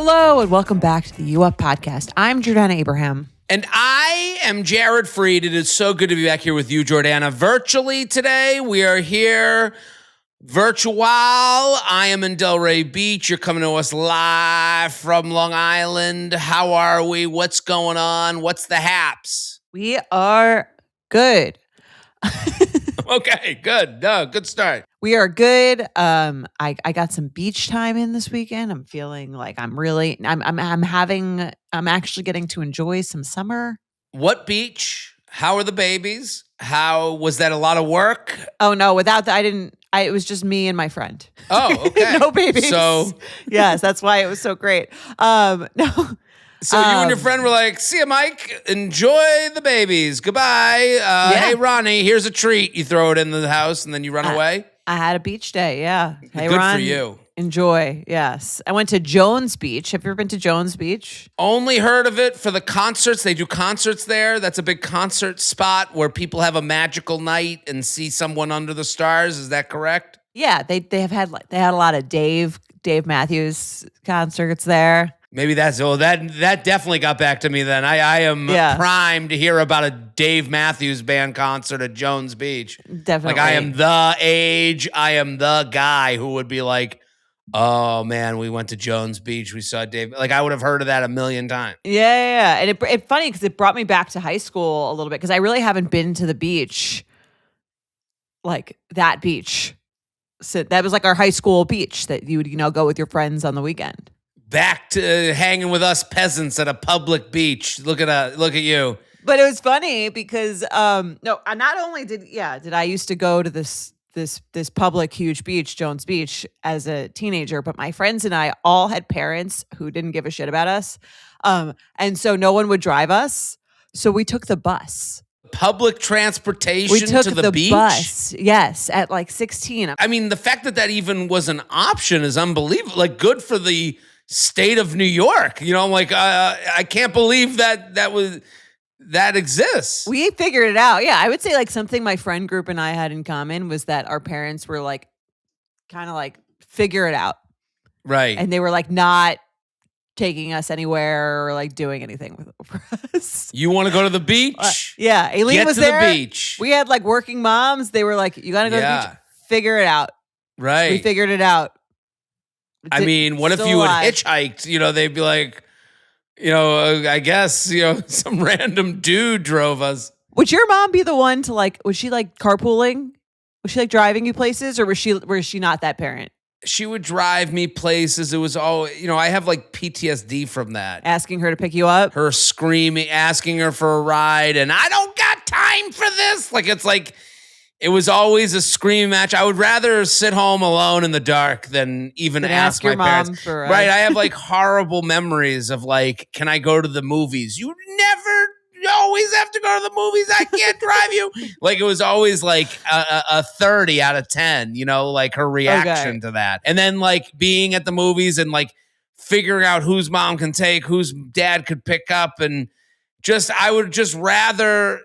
Hello and welcome back to the U Up podcast. I'm Jordana Abraham. And I am Jared Freid. It is so good to be back here with you, Jordana. Virtually today, we are here virtual. I am in Delray Beach. You're coming to us live from Long Island. How are we? What's going on? What's the haps? We are good. Okay, good. No, good start. We are good. I got some beach time in this weekend. I'm feeling like I'm actually getting to enjoy some summer. What beach? How are the babies? How was that? A lot of work? Oh no, without that, it was just me and my friend. Oh, okay. No babies. So yes, that's why it was so great. No. So you and your friend were like, see ya, Mike. Enjoy the babies. Goodbye. Hey, Ronnie, here's a treat. You throw it in the house and then you run away. I had a beach day, yeah. Hey, Good Ron, for you. Enjoy, yes. I went to Jones Beach. Have you ever been to Jones Beach? Only heard of it for the concerts. They do concerts there. That's a big concert spot where people have a magical night and see someone under the stars. Is that correct? Yeah, they had a lot of Dave Matthews concerts there. Maybe that definitely got back to me then. I am primed to hear about a Dave Matthews Band concert at Jones Beach. Definitely. Like I am the guy who would be like, oh man, we went to Jones Beach. We saw Dave. Like I would have heard of that a million times. Yeah. And it's funny because it brought me back to high school a little bit because I really haven't been to the beach, like that beach. So that was like our high school beach that you would, go with your friends on the weekend. Back to hanging with us peasants at a public beach. Look at you. But it was funny because not only did I used to go to this public huge beach, Jones Beach, as a teenager, but my friends and I all had parents who didn't give a shit about us. And so no one would drive us. So we took the bus. Public transportation we took to the beach? Bus, yes, at like 16. I mean, the fact that even was an option is unbelievable. Like good for the state of New York. I can't believe that exists. We figured it out. Yeah, I would say like something my friend group and I had in common was that our parents were like kind of like figure it out. Right. And they were like not taking us anywhere or like doing anything for us. You want to go to the beach? Yeah. Aileen was there. Get to the beach. We had like working moms. They were like, you got to go to the beach. Figure it out. Right. We figured it out. I mean, what if you had hitchhiked? They'd be like, I guess, some random dude drove us. Would your mom be the one to like, was she like carpooling? Was she like driving you places or was she not that parent? She would drive me places. It was all, I have like PTSD from that. Asking her to pick you up? Her screaming, asking her for a ride. And I don't got time for this. It was always a scream match. I would rather sit home alone in the dark than even ask my parents. Mom for right. I have like horrible memories of like, can I go to the movies? You always have to go to the movies. I can't drive you. Like it was always like a 30 out of 10, like her reaction to that. And then like being at the movies and like figuring out whose mom can take, whose dad could pick up and I would just rather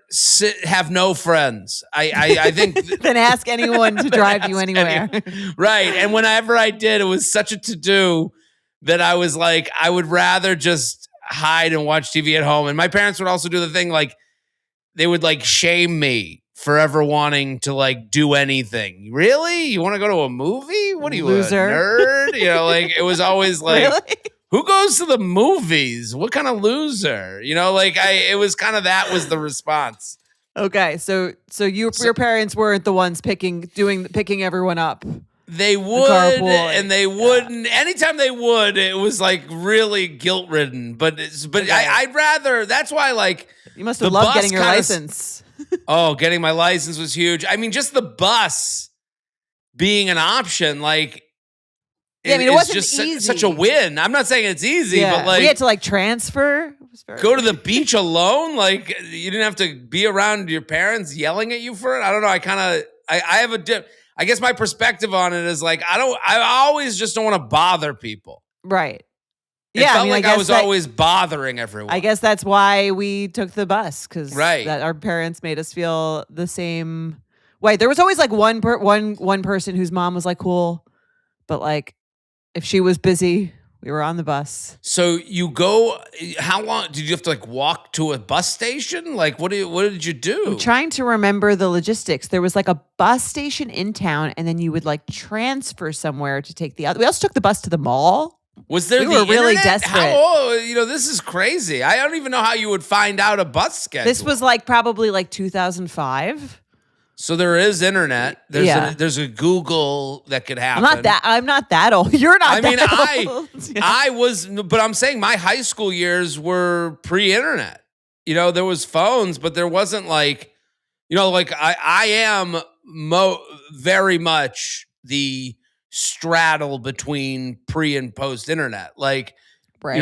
have no friends. I think than ask anyone to drive you anywhere. Right. And whenever I did, it was such a to-do that I was like, I would rather just hide and watch TV at home. And my parents would also do the thing like they would like shame me for ever wanting to like do anything. Really? You want to go to a movie? What are you, loser? A nerd? Like it was always like really? Who goes to the movies? What kind of loser? It was kind of that was the response. Okay, so your parents weren't the ones picking everyone up. They would, and they wouldn't. Anytime they would, it was like really guilt ridden. But okay. I'd rather. That's why you must have loved getting your license. Getting my license was huge. I mean, just the bus being an option, Yeah, I mean, it wasn't just easy. Such a win. I'm not saying it's easy, but we had to transfer. Go to the beach alone. You didn't have to be around your parents yelling at you for it. I don't know. I have a I guess my perspective on it is I always just don't want to bother people. Right. It felt like I was always bothering everyone. I guess that's why we took the bus because right. Our parents made us feel the same way. There was always one person whose mom was cool, but if she was busy, We were on the bus. So you go, how long did you have to like walk to a bus station? Like what did you do? I'm trying to remember the logistics. There was like a bus station in town, and then you would like transfer somewhere to take the other. We also took the bus to the mall. Was there We were really internet? desperate. This is crazy. I don't even know how you would find out a bus schedule. This was like probably like 2005. So there is internet. There's a Google that could happen. I'm not that old. You're not. Old. I was, but I'm saying my high school years were pre-internet. There was phones, but there wasn't like, like I am very much the straddle between pre and post internet. Like, right.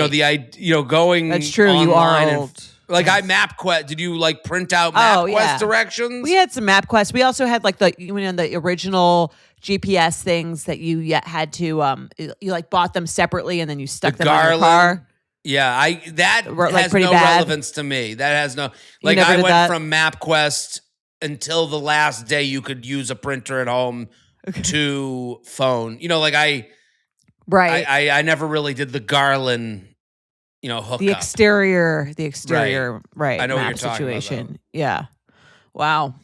Going. That's true. Online you are old. Like I MapQuest. Did you like print out MapQuest directions? We had some MapQuest. We also had like the original GPS things that you had to you like bought them separately and then you stuck them on your car. Yeah, that has no relevance to me. That has no like I went from MapQuest until the last day you could use a printer at home to phone. I never really did the Garland hook the exterior, right. I know what you're situation. talking about. Yeah. Wow.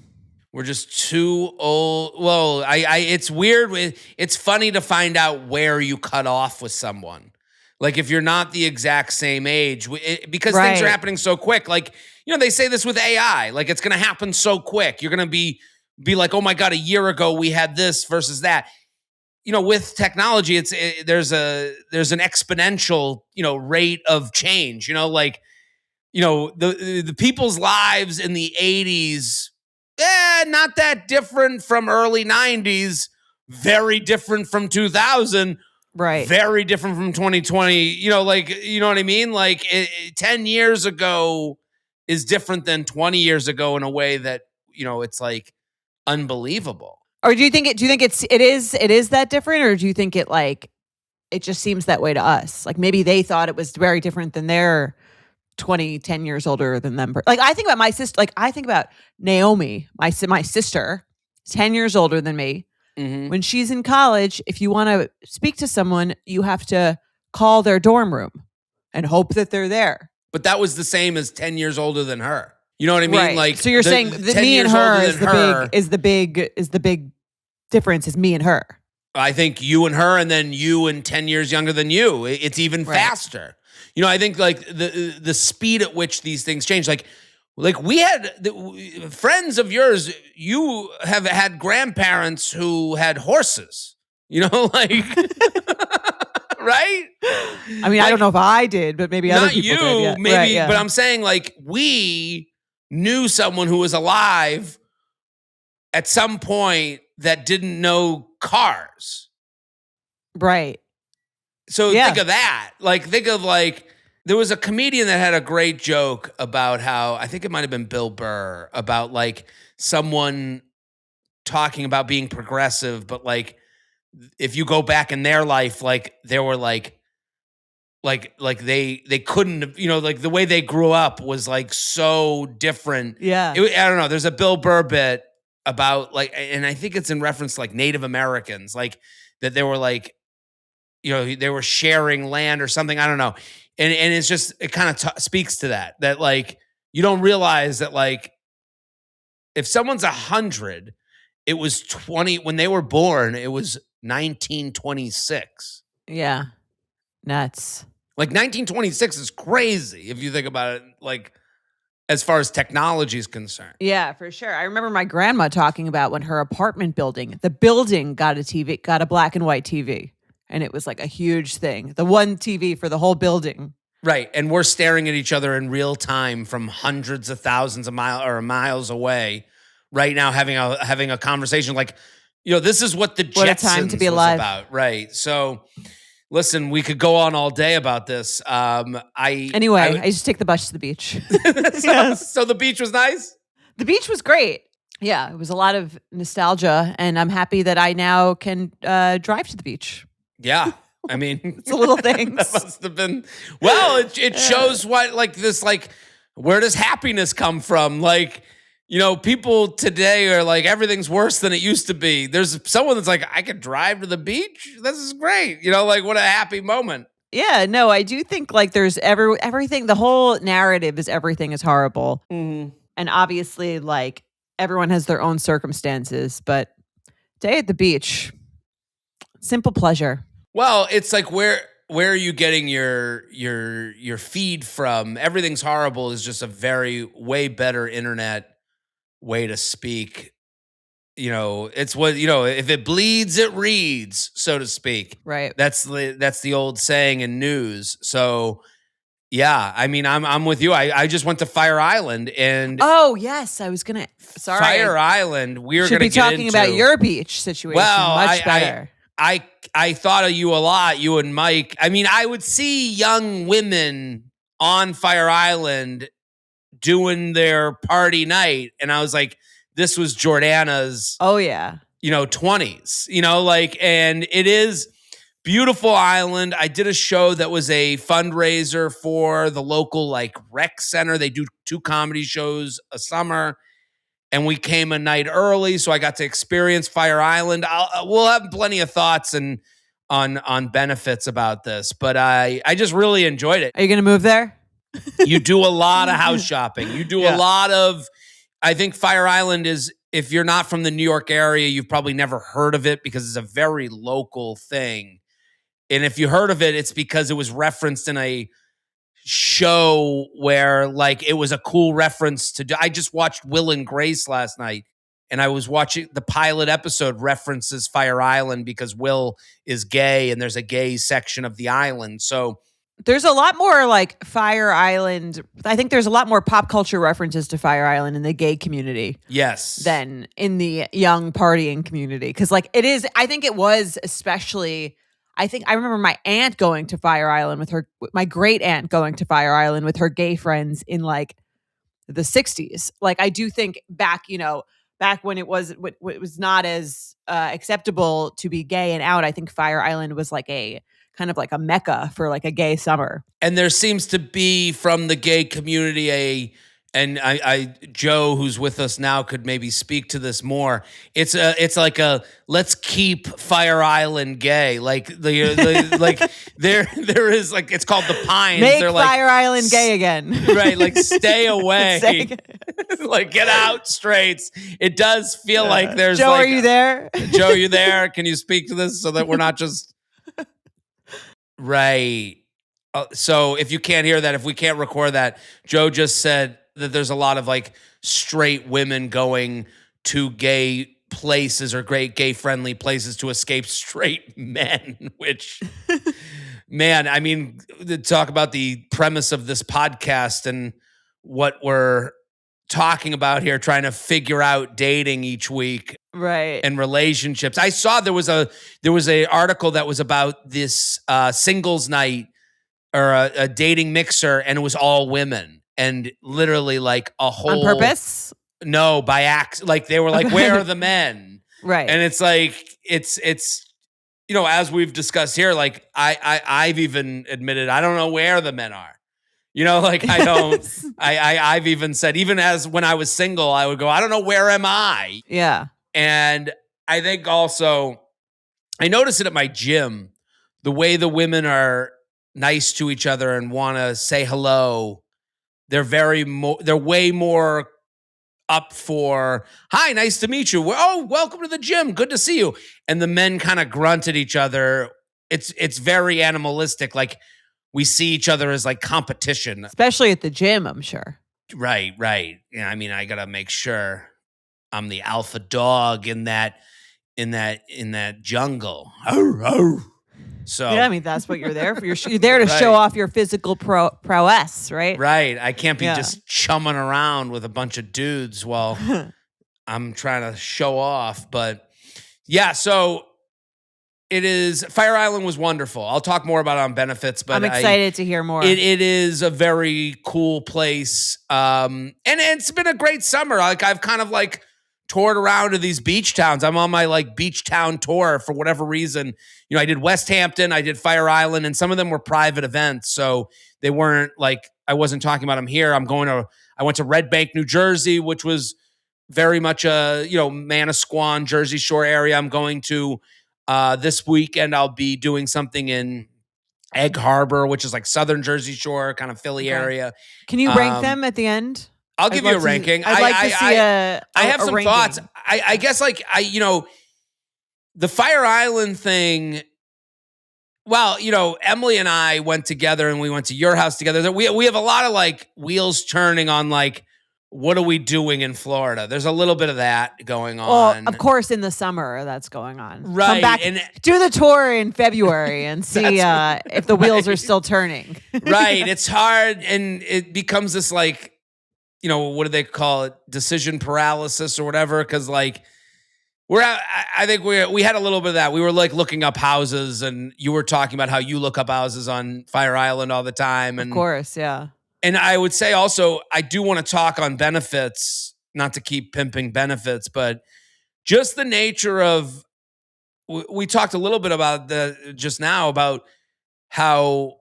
We're just too old. Well, it's weird. It's funny to find out where you cut off with someone. Like if you're not the exact same age, because things are happening so quick. Like, they say this with AI, like it's going to happen so quick. You're going to be like, oh my God, a year ago we had this versus that. With technology, there's an exponential, rate of change, the people's lives in the 80s, not that different from early 90s, very different from 2000, right. Very different from 2020, you know what I mean? Like 10 years ago is different than 20 years ago in a way that, it's like unbelievable. Or do you think it is that different, or do you think it just seems that way to us? Like maybe they thought it was very different than they're 10 years older than them. Like I think about my sister, like I think about Naomi, my sister, 10 years older than me. Mm-hmm. When she's in college, if you want to speak to someone, you have to call their dorm room and hope that they're there. But that was the same as 10 years older than her. You know what I mean? Right. Like, so you're saying that me and her is the big difference is me and her. I think you and her, and then you and 10 years younger than you. It's even faster. I think like the speed at which these things change. Like we had friends of yours. You have had grandparents who had horses. Like. Right? I mean, I don't know if I did, but maybe other people did. Yeah. Maybe, right, yeah. But I'm saying like we knew someone who was alive at some point that didn't know cars. Right. So think of that. Like think of like there was a comedian that had a great joke about how I think it might have been Bill Burr about like someone talking about being progressive, but like if you go back in their life, like they were like they couldn't have, like the way they grew up was like so different. Yeah. I don't know. There's a Bill Burr bit about like, and I think it's in reference to like Native Americans, like that they were like, they were sharing land or something. I don't know. And it's just, it kind of speaks to that like, you don't realize that like, if someone's 100, it was 20, when they were born, it was 1926. Yeah. Nuts. Like 1926 is crazy if you think about it, like as far as technology is concerned. Yeah, for sure. I remember my grandma talking about when her apartment building, the building got a black and white TV. And it was like a huge thing. The one TV for the whole building. Right. And we're staring at each other in real time from hundreds of thousands of miles away right now having a conversation like, this is what the Jetsons was about. Right. So listen, we could go on all day about this. I just take the bus to the beach. So the beach was nice? The beach was great. Yeah, it was a lot of nostalgia, and I'm happy that I now can drive to the beach. Yeah. I mean, it's the little things. That must have been, well, it shows what, like this, like, where does happiness come from? Like, people today are like, everything's worse than it used to be. There's someone that's like, I could drive to the beach. This is great. Like, what a happy moment. Yeah, no, I do think like there's everything. The whole narrative is everything is horrible, Mm-hmm. and obviously, like everyone has their own circumstances. But day at the beach, simple pleasure. Well, it's like where are you getting your feed from? Everything's horrible is just a very way better internet way to speak. It's what if it bleeds, it reads, so to speak. Right. That's the old saying in news. So yeah, I mean, I'm with you. I just went to Fire Island and Oh yes, I was gonna. Sorry, Fire Island. We're should gonna be get talking into, about your beach situation. Well, Much better. I thought of you a lot, you and Mike. I mean, I would see young women on Fire Island doing their party night, and I was like, this was Jordana's Oh yeah. 20s, and it is beautiful island. I did a show that was a fundraiser for the local like rec center. They do 2 comedy shows a summer, and we came a night early, so I got to experience Fire Island. We'll have plenty of thoughts and on benefits about this, but I just really enjoyed it. Are you gonna move there? You do a lot of house shopping. You do a lot of. I think Fire Island is, if you're not from the New York area, you've probably never heard of it because it's a very local thing. And if you heard of it, it's because it was referenced in a show where like it was a cool reference to. I just watched Will and Grace last night, and I was watching the pilot episode references Fire Island because Will is gay and there's a gay section of the island. So There's a lot more like Fire Island. I think there's a lot more pop culture references to Fire Island in the gay community. Yes. Than in the young partying community. Because like it is, I think it was especially, I remember my aunt going to Fire Island my great aunt going to Fire Island with her gay friends in like the 60s. Like I do think back when it was not as acceptable to be gay and out, I think Fire Island was like a kind of like a mecca for like a gay summer. And there seems to be from the gay community and I Joe, who's with us now, could maybe speak to this more. It's like a let's keep Fire Island gay. Like like there is like it's called the Pines. Make They're Fire Island gay again. Right, like stay away. Like get out straights. It does feel like there's Joe, like, are you there? Joe, are you there? Can you speak to this so that we're not just right. So if you can't hear that, if we can't record that, Joe just said that there's a lot of like straight women going to gay places or great gay friendly places to escape straight men, which, man, I mean, to talk about the premise of this podcast and what we're talking about here, trying to figure out dating each week. Right. And relationships. I saw there was a article that was about this singles night or a dating mixer, and it was all women, and literally like a whole on purpose. No, by accident. Like they were like, "Where are the men?" Right. And it's like it's as we've discussed here. Like I've even admitted I don't know where the men are. Like I don't. I've even said, even as when I was single, I would go, I don't know, where am I? Yeah. And I think also, I notice it at my gym, the way the women are nice to each other and want to say hello. They're way more up for, hi, nice to meet you. Oh, welcome to the gym. Good to see you. And the men kind of grunt at each other. It's very animalistic. Like we see each other as like competition. Especially at the gym, I'm sure. Right. Yeah, I mean, I got to make sure I'm the alpha dog in that jungle. So yeah, I mean that's what you're there for. You're there to show off your physical prowess, right? Right. I can't be just chumming around with a bunch of dudes while I'm trying to show off. But yeah, so it is. Fire Island was wonderful. I'll talk more about it on benefits, but I'm excited to hear more. It is a very cool place, and it's been a great summer. Like I've kind of like toured around to these beach towns. I'm on my like beach town tour for whatever reason. I did West Hampton, I did Fire Island, and some of them were private events. So they weren't like, I wasn't talking about them here. I went to Red Bank, New Jersey, which was very much a, Manasquan, Jersey Shore area. I'm going to, this weekend, I'll be doing something in Egg Harbor, which is like southern Jersey Shore, kind of Philly area. Can you rank them at the end? I'll give you a ranking. I'd like to see I have some ranking. thoughts. I guess the Fire Island thing. Well, Emily and I went together and we went to your house together. We have a lot of like wheels turning on like, what are we doing in Florida? There's a little bit of that going on. Well, of course, in the summer that's going on. Right. Come back, and do the tour in February and see if the wheels are still turning. Right. It's hard, and it becomes this like, what do they call it? Decision paralysis or whatever. Because like I think we had a little bit of that. We were like looking up houses, and you were talking about how you look up houses on Fire Island all the time. And of course, yeah. And I would say also, I do want to talk on benefits, not to keep pimping benefits, but just the nature of, we talked a little bit about just now about how,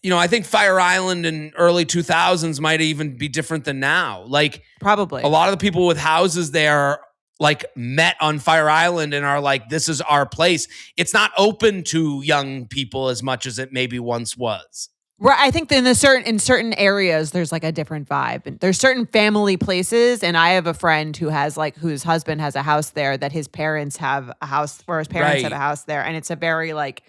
I think Fire Island in early 2000s might even be different than now. Like probably a lot of the people with houses there like met on Fire Island and are like, this is our place. It's not open to young people as much as it maybe once was. Right, I think in certain areas there's like a different vibe. And there's certain family places, and I have a friend whose husband has a house there that his parents have a house, where his parents have a house there, and it's a very like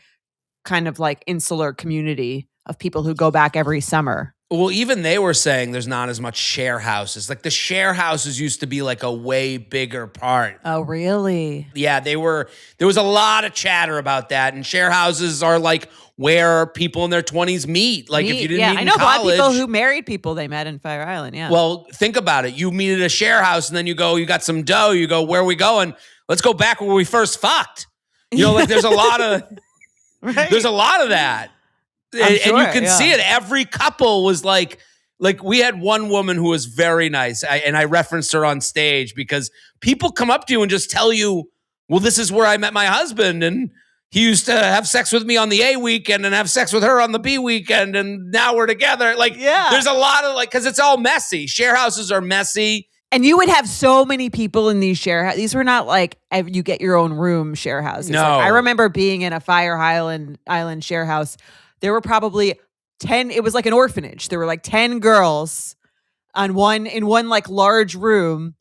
kind of like insular community of people who go back every summer. Well, even they were saying there's not as much share houses. Like the share houses used to be like a way bigger part. Oh, really? Yeah, there was a lot of chatter about that, and share houses are like where people in their 20s meet. Like if you didn't meet in college. I know a lot of people who married people they met in Fire Island, yeah. Well, think about it. You meet at a share house and then you got some dough. You go, where are we going? Let's go back where we first fucked. Like there's a lot of there's a lot of that. And you can see it. Every couple was like we had one woman who was very nice. And I referenced her on stage because people come up to you and just tell you, well, this is where I met my husband. And he used to have sex with me on the A weekend and have sex with her on the B weekend. And now we're together. Like, there's a lot of because it's all messy. Share houses are messy. And you would have so many people in these share houses. These were not like you get your own room share houses. No. Like, I remember being in a Fire Island share house. There were probably 10. It was like an orphanage. There were like 10 girls in one like large room.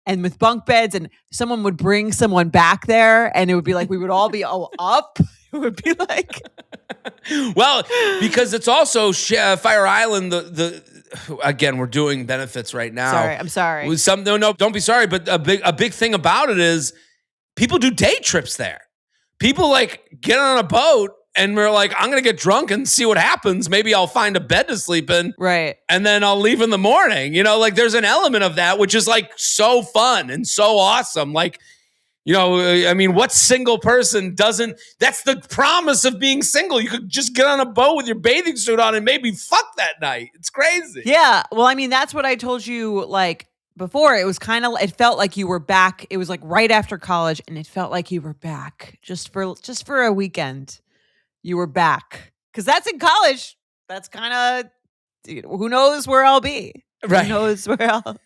And with bunk beds, and someone would bring someone back there, and it would be like we would all be up. It would be like, well, because it's also Fire Island. Again, we're doing benefits right now. I'm sorry. No, don't be sorry. But a big thing about it is people do day trips there. People like get on a boat. And we're like, I'm going to get drunk and see what happens. Maybe I'll find a bed to sleep in. Right. And then I'll leave in the morning. Like there's an element of that, which is like so fun and so awesome. Like, I mean, what single person doesn't? That's the promise of being single. You could just get on a boat with your bathing suit on and maybe fuck that night. It's crazy. Yeah. Well, I mean, that's what I told you like before. It felt like you were back. It was like right after college, and it felt like you were back just for a weekend. You were back. Because that's in college. That's kind of, who knows where I'll be. Right. Who knows where I'll...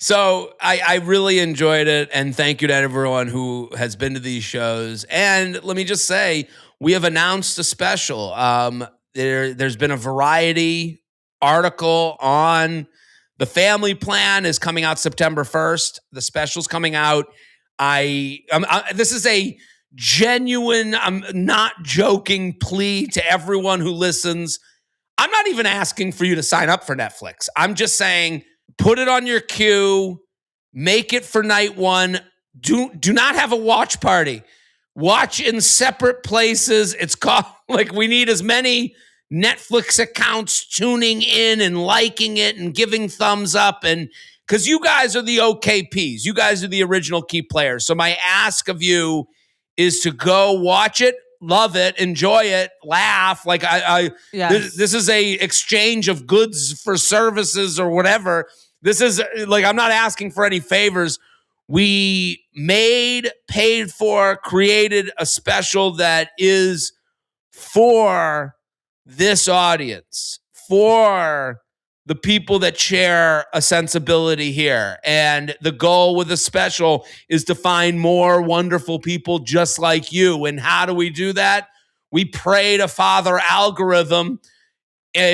So I really enjoyed it. And thank you to everyone who has been to these shows. And let me just say, we have announced a special. There's been a Variety article on the family plan is coming out September 1st. The special's coming out. This is a genuine, I'm not joking plea to everyone who listens. I'm not even asking for you to sign up for Netflix. I'm just saying, put it on your queue, make it for night one. Do not have a watch party. Watch in separate places. It's called we need as many Netflix accounts tuning in and liking it and giving thumbs up, and because you guys are the OKPs, you guys are the original key players. So my ask of you is to go watch it, love it, enjoy it, laugh. Like this is a exchange of goods for services or whatever. This is like, I'm not asking for any favors. We paid for, created a special that is for this audience, for the people that share a sensibility here. And the goal with the special is to find more wonderful people just like you. And how do we do that? we pray to Father Algorithm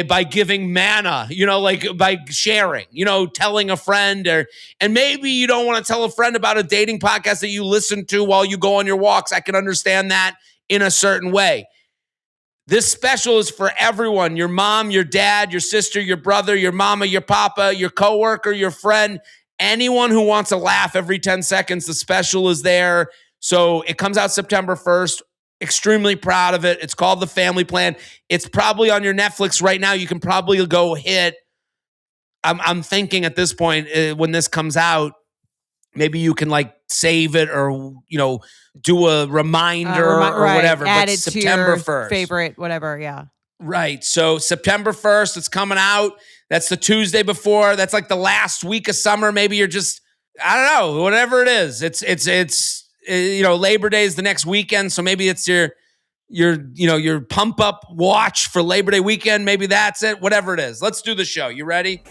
by giving manna, like by sharing, telling a friend, and maybe you don't want to tell a friend about a dating podcast that you listen to while you go on your walks. I can understand that in a certain way. This special is for everyone: your mom, your dad, your sister, your brother, your mama, your papa, your coworker, your friend, anyone who wants to laugh every 10 seconds. The special is there. So it comes out September 1st. Extremely proud of it. It's called The Family Plan. It's probably on your Netflix right now. You can probably go hit. I'm thinking at this point, when this comes out, maybe you can like save it or, do a reminder or whatever. Add but it September to your 1st. favorite, whatever. Yeah. Right. So September 1st, it's coming out. That's the Tuesday before. That's like the last week of summer. Maybe you're just, I don't know, whatever it is. It's Labor Day is the next weekend. So maybe it's your pump up watch for Labor Day weekend. Maybe that's it. Whatever it is. Let's do the show. You ready?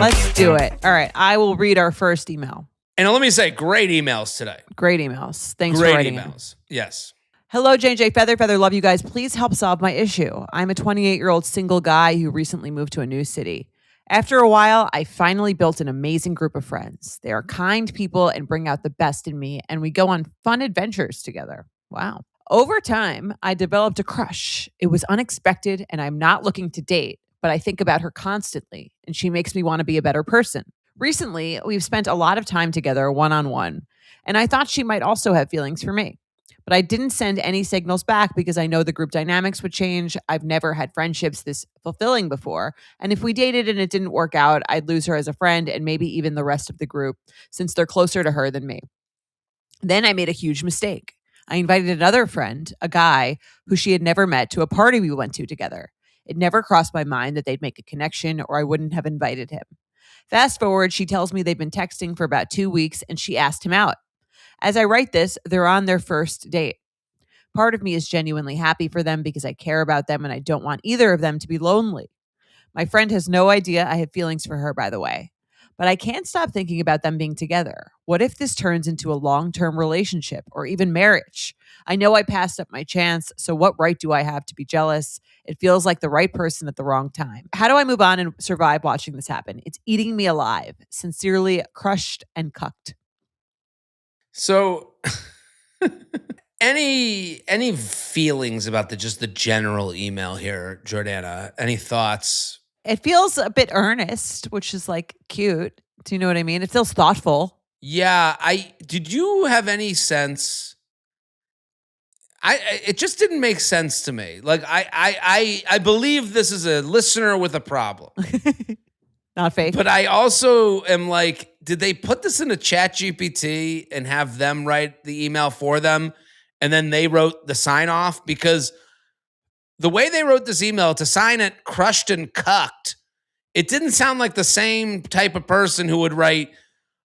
Let's do it. All right. I will read our first email. And let me say, great emails today. Great emails. Thanks great for writing emails. Yes. Hello, J&J Feather. Love you guys. Please help solve my issue. I'm a 28-year-old single guy who recently moved to a new city. After a while, I finally built an amazing group of friends. They are kind people and bring out the best in me, and we go on fun adventures together. Wow. Over time, I developed a crush. It was unexpected, and I'm not looking to date, but I think about her constantly, and she makes me want to be a better person. Recently, we've spent a lot of time together one-on-one, and I thought she might also have feelings for me. But I didn't send any signals back because I know the group dynamics would change. I've never had friendships this fulfilling before. And if we dated and it didn't work out, I'd lose her as a friend and maybe even the rest of the group, since they're closer to her than me. Then I made a huge mistake. I invited another friend, a guy who she had never met, to a party we went to together. It never crossed my mind that they'd make a connection or I wouldn't have invited him. Fast forward, she tells me they've been texting for about 2 weeks and she asked him out. As I write this, they're on their first date. Part of me is genuinely happy for them because I care about them and I don't want either of them to be lonely. My friend has no idea I have feelings for her, by the way. But I can't stop thinking about them being together. What if this turns into a long-term relationship or even marriage? I know I passed up my chance, so what right do I have to be jealous? It feels like the right person at the wrong time. How do I move on and survive watching this happen? It's eating me alive. Sincerely, crushed and cucked. So, any feelings about just the general email here, Jordana? Any thoughts? It feels a bit earnest, which is like cute. Do you know what I mean? It feels thoughtful. Yeah, did you have any sense? It just didn't make sense to me. Like I believe this is a listener with a problem. Not fake. But I also am like, did they put this into ChatGPT and have them write the email for them? And then they wrote the sign off? Because the way they wrote this email, to sign it crushed and cucked, it didn't sound like the same type of person who would write,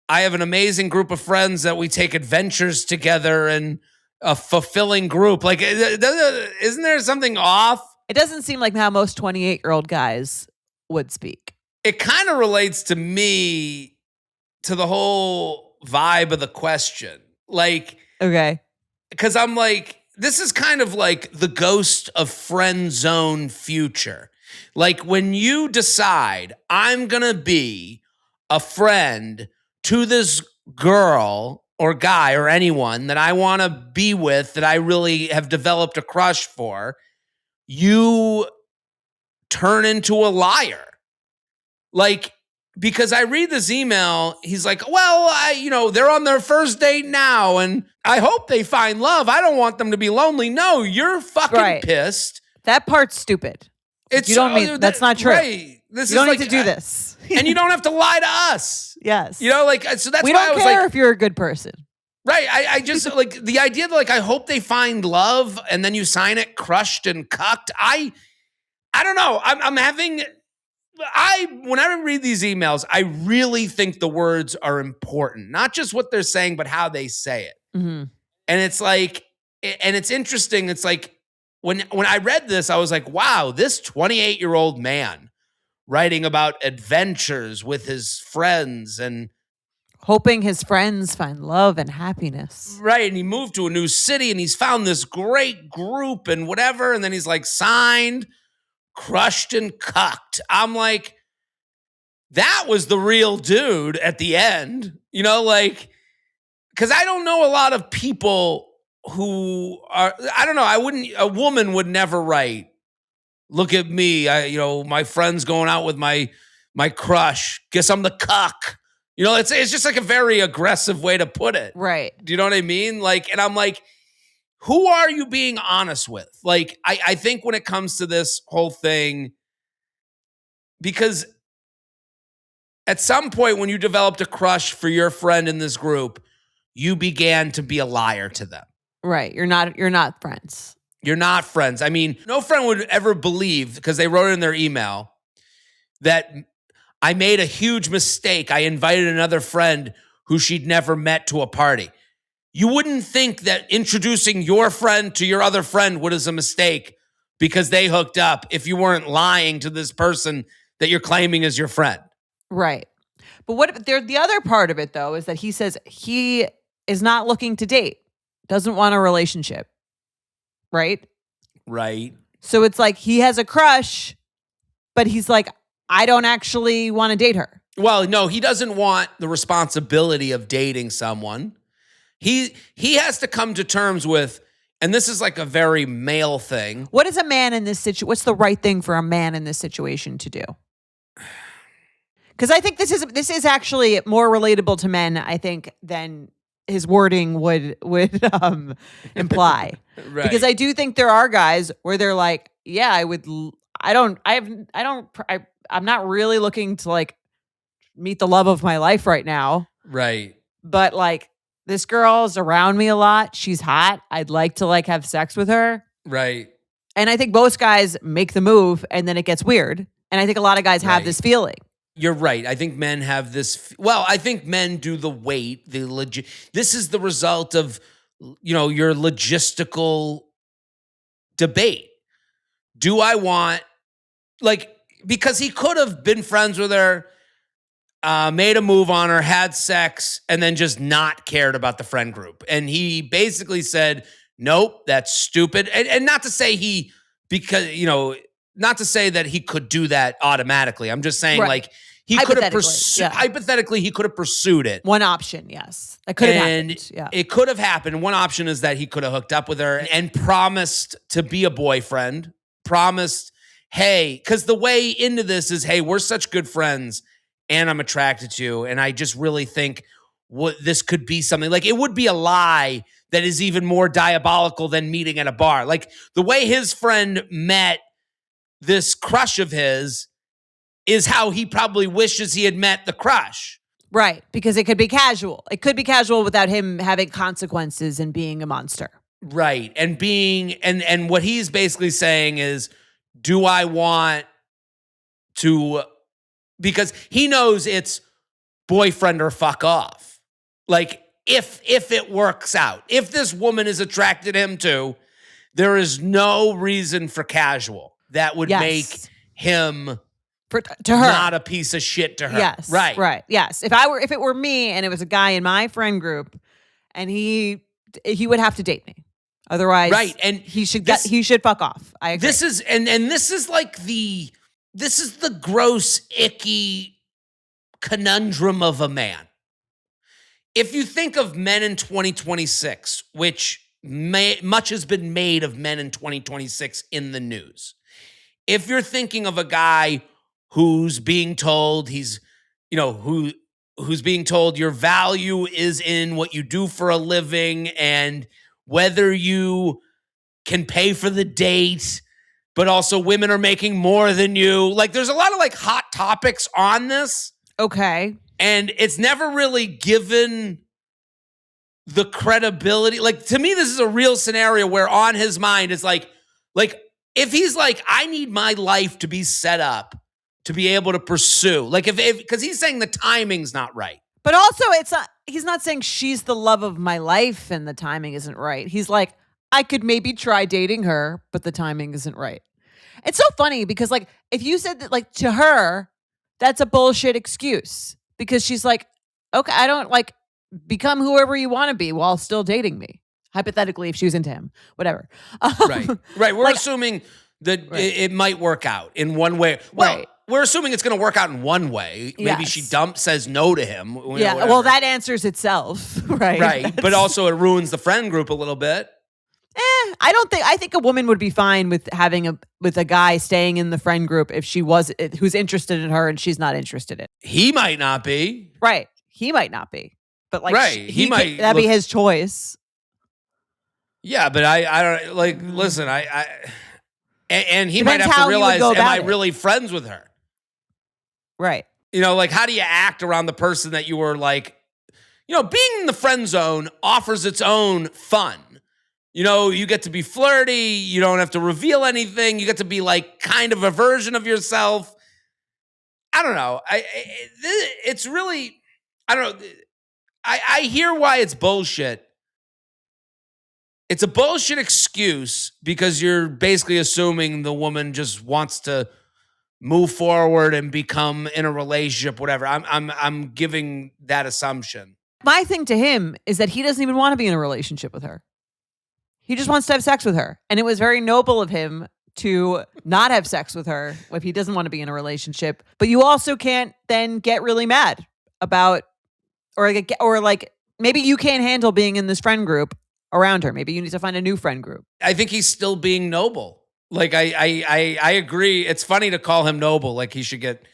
I have an amazing group of friends that we take adventures together and a fulfilling group. Like, isn't there something off? It doesn't seem like how most 28-year-old guys would speak. It kind of relates to me to the whole vibe of the question. Like, okay. Because I'm like, this is kind of like the ghost of Friendzone future. Like when you decide I'm going to be a friend to this girl or guy or anyone that I want to be with, that I really have developed a crush for, you turn into a liar. Like, because I read this email, he's like, well, they're on their first date now, and I hope they find love. I don't want them to be lonely. No, you're fucking pissed. That part's stupid. You don't mean that's not true. Right. You don't need to do this. And you don't have to lie to us. Yes. So that's why I was like, we don't care if you're a good person. Right. I just like the idea that I hope they find love and then you sign it crushed and cucked. I don't know. When I read these emails, I really think the words are important. Not just what they're saying, but how they say it. Mm-hmm. And it's like, and it's interesting. It's like when I read this, I was like, wow, this 28-year-old man writing about adventures with his friends and hoping his friends find love and happiness. Right. And he moved to a new city and he's found this great group and whatever. And then he's like signed, crushed, and cucked. I'm like, that was the real dude at the end. You know, like, because I don't know a lot of people who are, I don't know, a woman would never write, look at me, my friend's going out with my crush. Guess I'm the cuck. You know, it's just like a very aggressive way to put it. Right. Do you know what I mean? Like, and I'm like, who are you being honest with? Like, I think when it comes to this whole thing, because at some point when you developed a crush for your friend in this group, you began to be a liar to them. Right. You're not friends. You're not friends. I mean, no friend would ever believe, because they wrote it in their email, that I made a huge mistake. I invited another friend who she'd never met to a party. You wouldn't think that introducing your friend to your other friend was a mistake because they hooked up if you weren't lying to this person that you're claiming is your friend. Right. But the other part of it, though, is that he says he is not looking to date, doesn't want a relationship. Right? Right. So it's like he has a crush, but he's like, I don't actually want to date her. Well, no, he doesn't want the responsibility of dating someone. He has to come to terms with, and this is like a very male thing. What is a man in this situation? What's the right thing for a man in this situation to do? Because I think this is actually more relatable to men, I think, than his wording would imply. Right. Because I do think there are guys where they're like, yeah, I'm not really looking to like meet the love of my life right now. Right. But like, this girl's around me a lot. She's hot. I'd like to like have sex with her. Right. And I think most guys make the move and then it gets weird. And I think a lot of guys have this feeling. You're right. I think men have this. Well, I think men do the wait. This is the result of, your logistical debate. Do I want, because he could have been friends with her, made a move on her, had sex, and then just not cared about the friend group. And he basically said, nope, that's stupid. And not to say not to say that he could do that automatically. I'm just saying, right. He could have hypothetically, he could have pursued it. One option, yes. That could have happened. Yeah. It could have happened. One option is that he could have hooked up with her and promised to be a boyfriend, hey, because the way into this is, hey, we're such good friends and I'm attracted to you. And I just really think this could be something. Like, it would be a lie that is even more diabolical than meeting at a bar. Like, the way his friend met this crush of his is how he probably wishes he had met the crush. Right, because it could be casual. It could be casual without him having consequences and being a monster. Right, and and what he's basically saying is, do I want to, because he knows it's boyfriend or fuck off. Like, if it works out, if this woman is attracted to him too, there is no reason for casual that would make him to her not a piece of shit to her. Yes. Right. Yes. If it were me and it was a guy in my friend group and he would have to date me. Otherwise, right. And he should fuck off. I agree. This is this is like the gross, icky conundrum of a man. If you think of men in 2026, which much has been made of men in 2026 in the news. If you're thinking of a guy who's being told who's being told your value is in what you do for a living and whether you can pay for the date, but also women are making more than you. Like, there's a lot of like hot topics on this. Okay. And it's never really given the credibility. Like, to me, this is a real scenario where on his mind it's like if he's like, I need my life to be set up to be able to pursue. Like, because he's saying the timing's not right. But also, he's not saying she's the love of my life and the timing isn't right. He's like, I could maybe try dating her, but the timing isn't right. It's so funny because, like, if you said that, like, to her, that's a bullshit excuse because she's like, okay, I don't like become whoever you want to be while still dating me. Hypothetically, if she was into him, whatever. Right. Right. We're Like, assuming that right. it might work out in one way. Well, Right. we're assuming it's going to work out in one way. Maybe she Yes. says no to him. Yeah. Well, whatever. that answers itself, right? Right. But also it ruins the friend group a little bit. I think a woman would be fine with having a guy staying in the friend group if she was who's interested in her and she's not interested in. He might not be. Right. He might not be. But like Right. He might that'd be his choice. Yeah, but I don't like listen, and he might Depends have how to he would realize, go am I about it. really friends with her? Right. You know, like how do you act around the person that you were like, you know, being in the friend zone offers its own fun. You know, you get to be flirty, you don't have to reveal anything, you get to be like kind of a version of yourself. I don't know. It's really, I don't know. I hear why it's bullshit. It's a bullshit excuse because you're basically assuming the woman just wants to move forward and become in a relationship, whatever. I'm giving that assumption. My thing to him is that he doesn't even want to be in a relationship with her. He just wants to have sex with her. And it was very noble of him to not have sex with her if he doesn't want to be in a relationship. But you also can't then get really mad about, or like maybe you can't handle being in this friend group around her. Maybe you need to find a new friend group. I think he's still being noble. Like I agree. It's funny to call him noble. Like he should get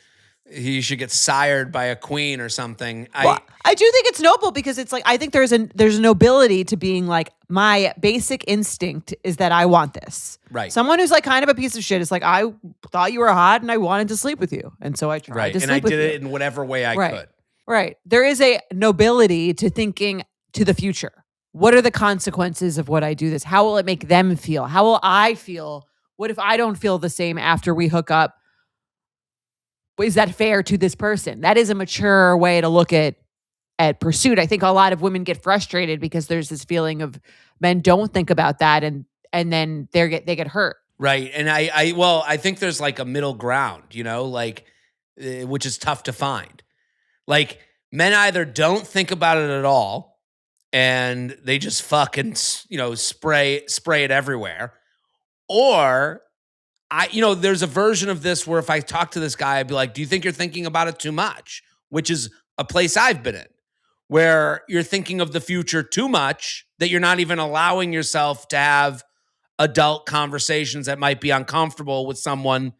sired by a queen or something. I do think it's noble because it's like I think there's a nobility to being like my basic instinct is that I want this. Right. Someone who's like kind of a piece of shit is like I thought you were hot and I wanted to sleep with you, and so I tried to sleep with you. And I did it in whatever way I could. Right. There is a nobility to thinking to the future. What are the consequences of what I do this? How will it make them feel? How will I feel? What if I don't feel the same after we hook up? Is that fair to this person? That is a mature way to look at pursuit. I think a lot of women get frustrated because there's this feeling of men don't think about that and then they get hurt. Right. And I think there's like a middle ground, you know, like which is tough to find. Like men either don't think about it at all and they just fucking, you know, spray it everywhere, or there's a version of this where if I talk to this guy, I'd be like, do you think you're thinking about it too much? Which is a place I've been in, where you're thinking of the future too much, that you're not even allowing yourself to have adult conversations that might be uncomfortable with someone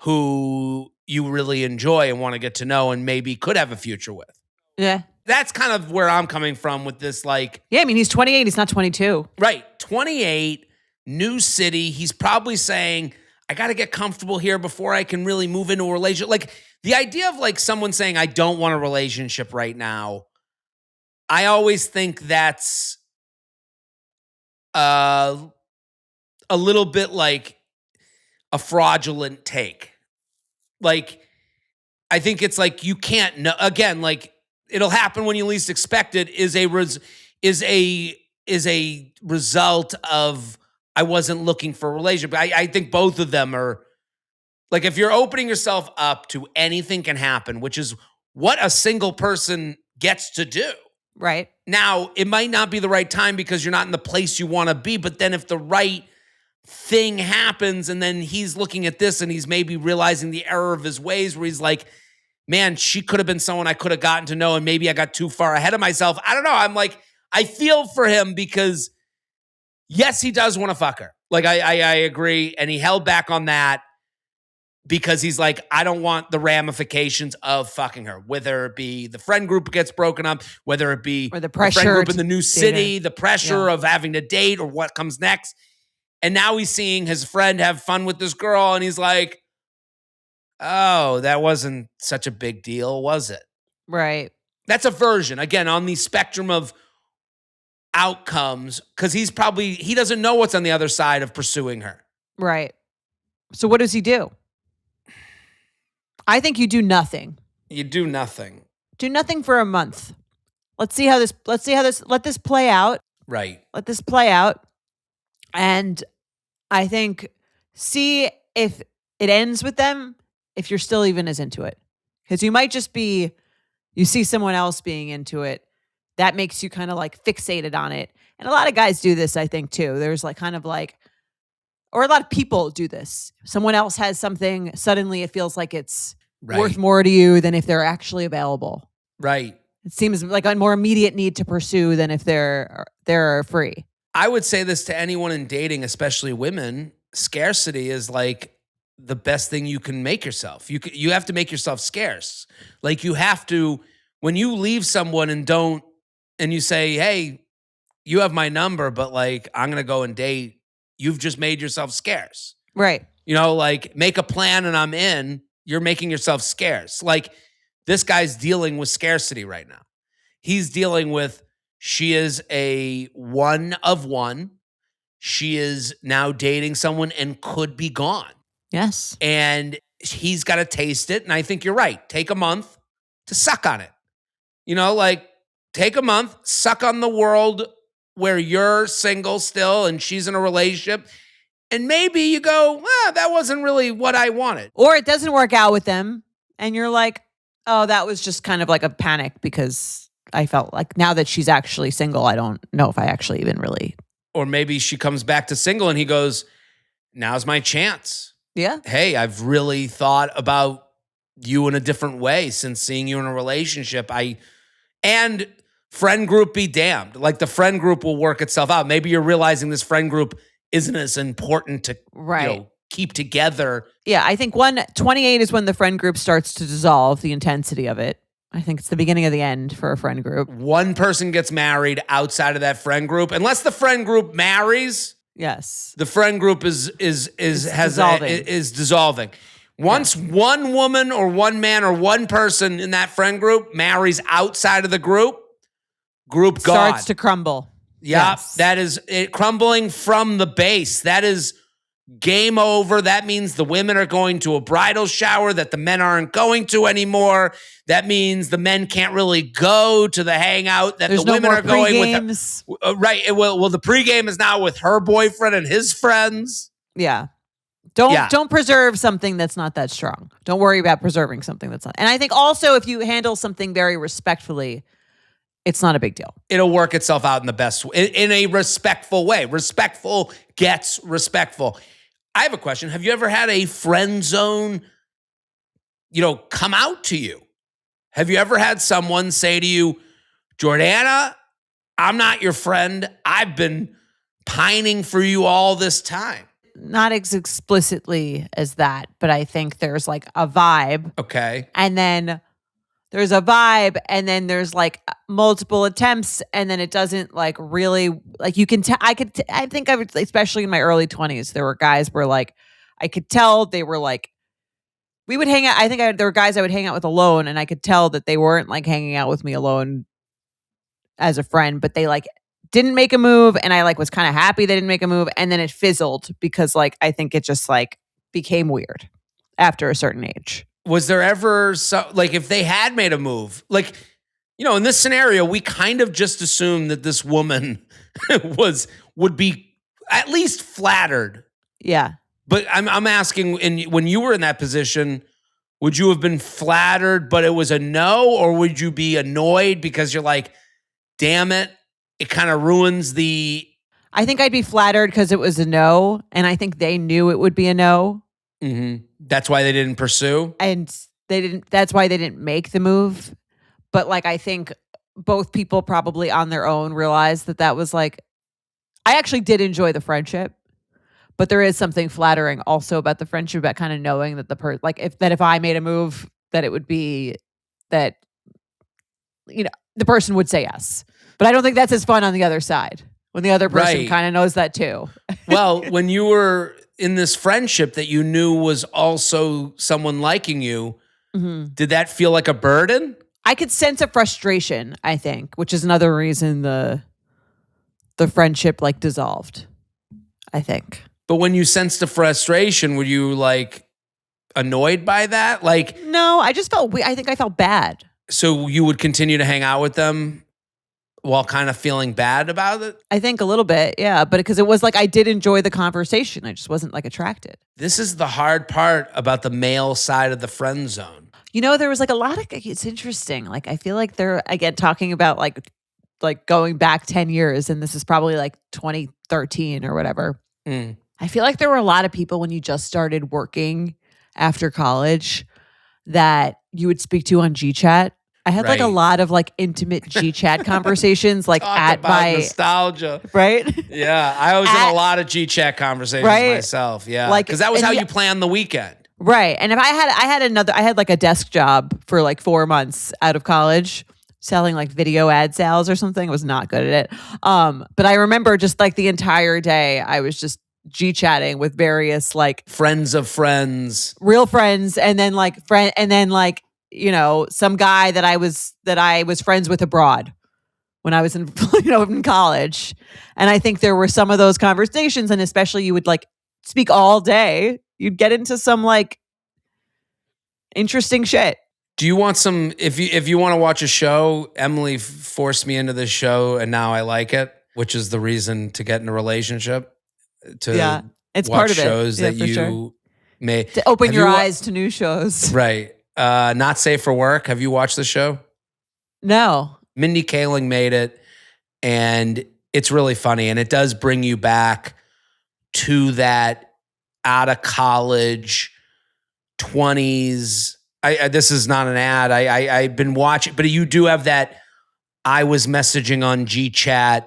who you really enjoy and want to get to know and maybe could have a future with. Yeah. That's kind of where I'm coming from with this, like... Yeah, I mean, he's 28. He's not 22. Right. 28, new city. He's probably saying, I got to get comfortable here before I can really move into a relationship. Like, the idea of, like, someone saying, I don't want a relationship right now, I always think that's a little bit like a fraudulent take. Like, I think it's like you can't know. Again, like, it'll happen when you least expect it is a result of I wasn't looking for a relationship. I think both of them are like, if you're opening yourself up to anything can happen, which is what a single person gets to do. Right. Now, it might not be the right time because you're not in the place you want to be, but then if the right thing happens and then he's looking at this and he's maybe realizing the error of his ways where he's like, man, she could have been someone I could have gotten to know and maybe I got too far ahead of myself. I don't know. I'm like, I feel for him because yes, he does want to fuck her. Like, I agree. And he held back on that because he's like, I don't want the ramifications of fucking her, whether it be the friend group gets broken up, whether it be or the pressure friend group in the new city, dating. the pressure of having to date or what comes next. And now he's seeing his friend have fun with this girl and he's like, oh, that wasn't such a big deal, was it? Right. That's a version, again, on the spectrum of outcomes, because he doesn't know what's on the other side of pursuing her. Right. So what does he do? I think you do nothing. You do nothing. Do nothing for a month. Let this play out. Right. Let this play out. And I think see if it ends with them, if you're still even as into it. Because you might just be You see someone else being into it, that makes you kind of like fixated on it. And a lot of guys do this, I think, too. There's like kind of like, or a lot of people do this. Someone else has something, suddenly it feels like it's worth more to you than if they're actually available. Right. It seems like a more immediate need to pursue than if they're free. I would say this to anyone in dating, especially women. Scarcity is like the best thing you can make yourself. You have to make yourself scarce. Like you have to, when you leave someone and you say, hey, you have my number, but like I'm going to go and date, you've just made yourself scarce. Right. You know, like make a plan and I'm in, you're making yourself scarce. Like this guy's dealing with scarcity right now. He's dealing with, she is a one of one. She is now dating someone and could be gone. Yes. And he's got to taste it. And I think you're right. Take a month to suck on it. You know, like take a month, suck on the world where you're single still and she's in a relationship. And maybe you go, that wasn't really what I wanted. Or it doesn't work out with them. And you're like, oh, that was just kind of like a panic because I felt like now that she's actually single, I don't know if I actually even really. Or maybe she comes back to single and he goes, now's my chance. Yeah. Hey, I've really thought about you in a different way since seeing you in a relationship. And friend group be damned. Like the friend group will work itself out. Maybe you're realizing this friend group isn't as important to keep together. Yeah, I think 28 is when the friend group starts to dissolve, the intensity of it. I think it's the beginning of the end for a friend group. One person gets married outside of that friend group. Unless the friend group marries, yes, the friend group is dissolving. Once one woman or one man or one person in that friend group marries outside of the group gone. Starts to crumble. Yeah, yes. That is it crumbling from the base. That is game over. That means the women are going to a bridal shower that the men aren't going to anymore. That means the men can't really go to the hangout that the women are going with. Right. Well, the pregame is now with her boyfriend and his friends. Yeah. Don't preserve something that's not that strong. Don't worry about preserving something that's not. And I think also if you handle something very respectfully, it's not a big deal. It'll work itself out in the best, in a respectful way. Respectful gets respectful. I have a question. Have you ever had a friend zone, come out to you? Have you ever had someone say to you, Jordana, I'm not your friend. I've been pining for you all this time? Not as explicitly as that, but I think there's like a vibe. Okay. And then there's a vibe and then there's like multiple attempts and then it doesn't like really like you can tell. I think I would, especially in my early 20s, there were guys where like I could tell they were like, we would hang out. There were guys I would hang out with alone and I could tell that they weren't like hanging out with me alone as a friend, but they like didn't make a move and I like was kind of happy they didn't make a move and then it fizzled because like I think it just like became weird after a certain age. Was there ever if they had made a move, like, in this scenario, we kind of just assumed that this woman would be at least flattered. Yeah. But I'm asking, when you were in that position, would you have been flattered, but it was a no, or would you be annoyed because you're like, damn it, it kind of ruins the... I think I'd be flattered because it was a no, and I think they knew it would be a no. Mm-hmm. That's why they didn't pursue? And that's why they didn't make the move. But like, I think both people probably on their own realized that was like, I actually did enjoy the friendship, but there is something flattering also about the friendship, about kind of knowing that if I made a move, that it would be that, the person would say yes. But I don't think that's as fun on the other side when the other person kind of knows that too. Well, when you were in this friendship that you knew was also someone liking you, did that feel like a burden? I could sense a frustration, I think, which is another reason the friendship like dissolved, I think. But when you sensed the frustration, were you like annoyed by that? Like, no, I just felt I think I felt bad. So you would continue to hang out with them while kind of feeling bad about it? I think a little bit, yeah. But because it was like I did enjoy the conversation. I just wasn't like attracted. This is the hard part about the male side of the friend zone. You know, there was like a lot of, it's interesting. Like, I feel like they're, again, talking about like going back 10 years, and this is probably like 2013 or whatever. Mm. I feel like there were a lot of people when you just started working after college that you would speak to on GChat. I had like a Right. lot of like intimate GChat conversations, like Talk at about my nostalgia. right. Yeah, I was in a lot of GChat conversations Right. myself. Yeah, Like, because that was and how you- you planned the weekend. Right. And if I had like a desk job for like 4 months out of college, selling like video ad sales or something. I was not good at it. But I remember just like the entire day I was just G-chatting with various like Friends of friends. real friends, and then like you know, some guy that I was friends with abroad when I was in in college. And I think there were some of those conversations, and especially you would like speak all day. You'd get into some like interesting shit. Do you want some? If you want to watch a show, Emily forced me into this show, and now I like it, which is the reason to get in a relationship. To It's watch part of shows it. Yeah, that for you sure. may To open Have your you wa- eyes to new shows. Right. Not Safe for Work. Have you watched the show? No. Mindy Kaling made it, and it's really funny, and it does bring you back to that out of college 20s. This is not an ad. I've been watching, but you do have that I was messaging on GChat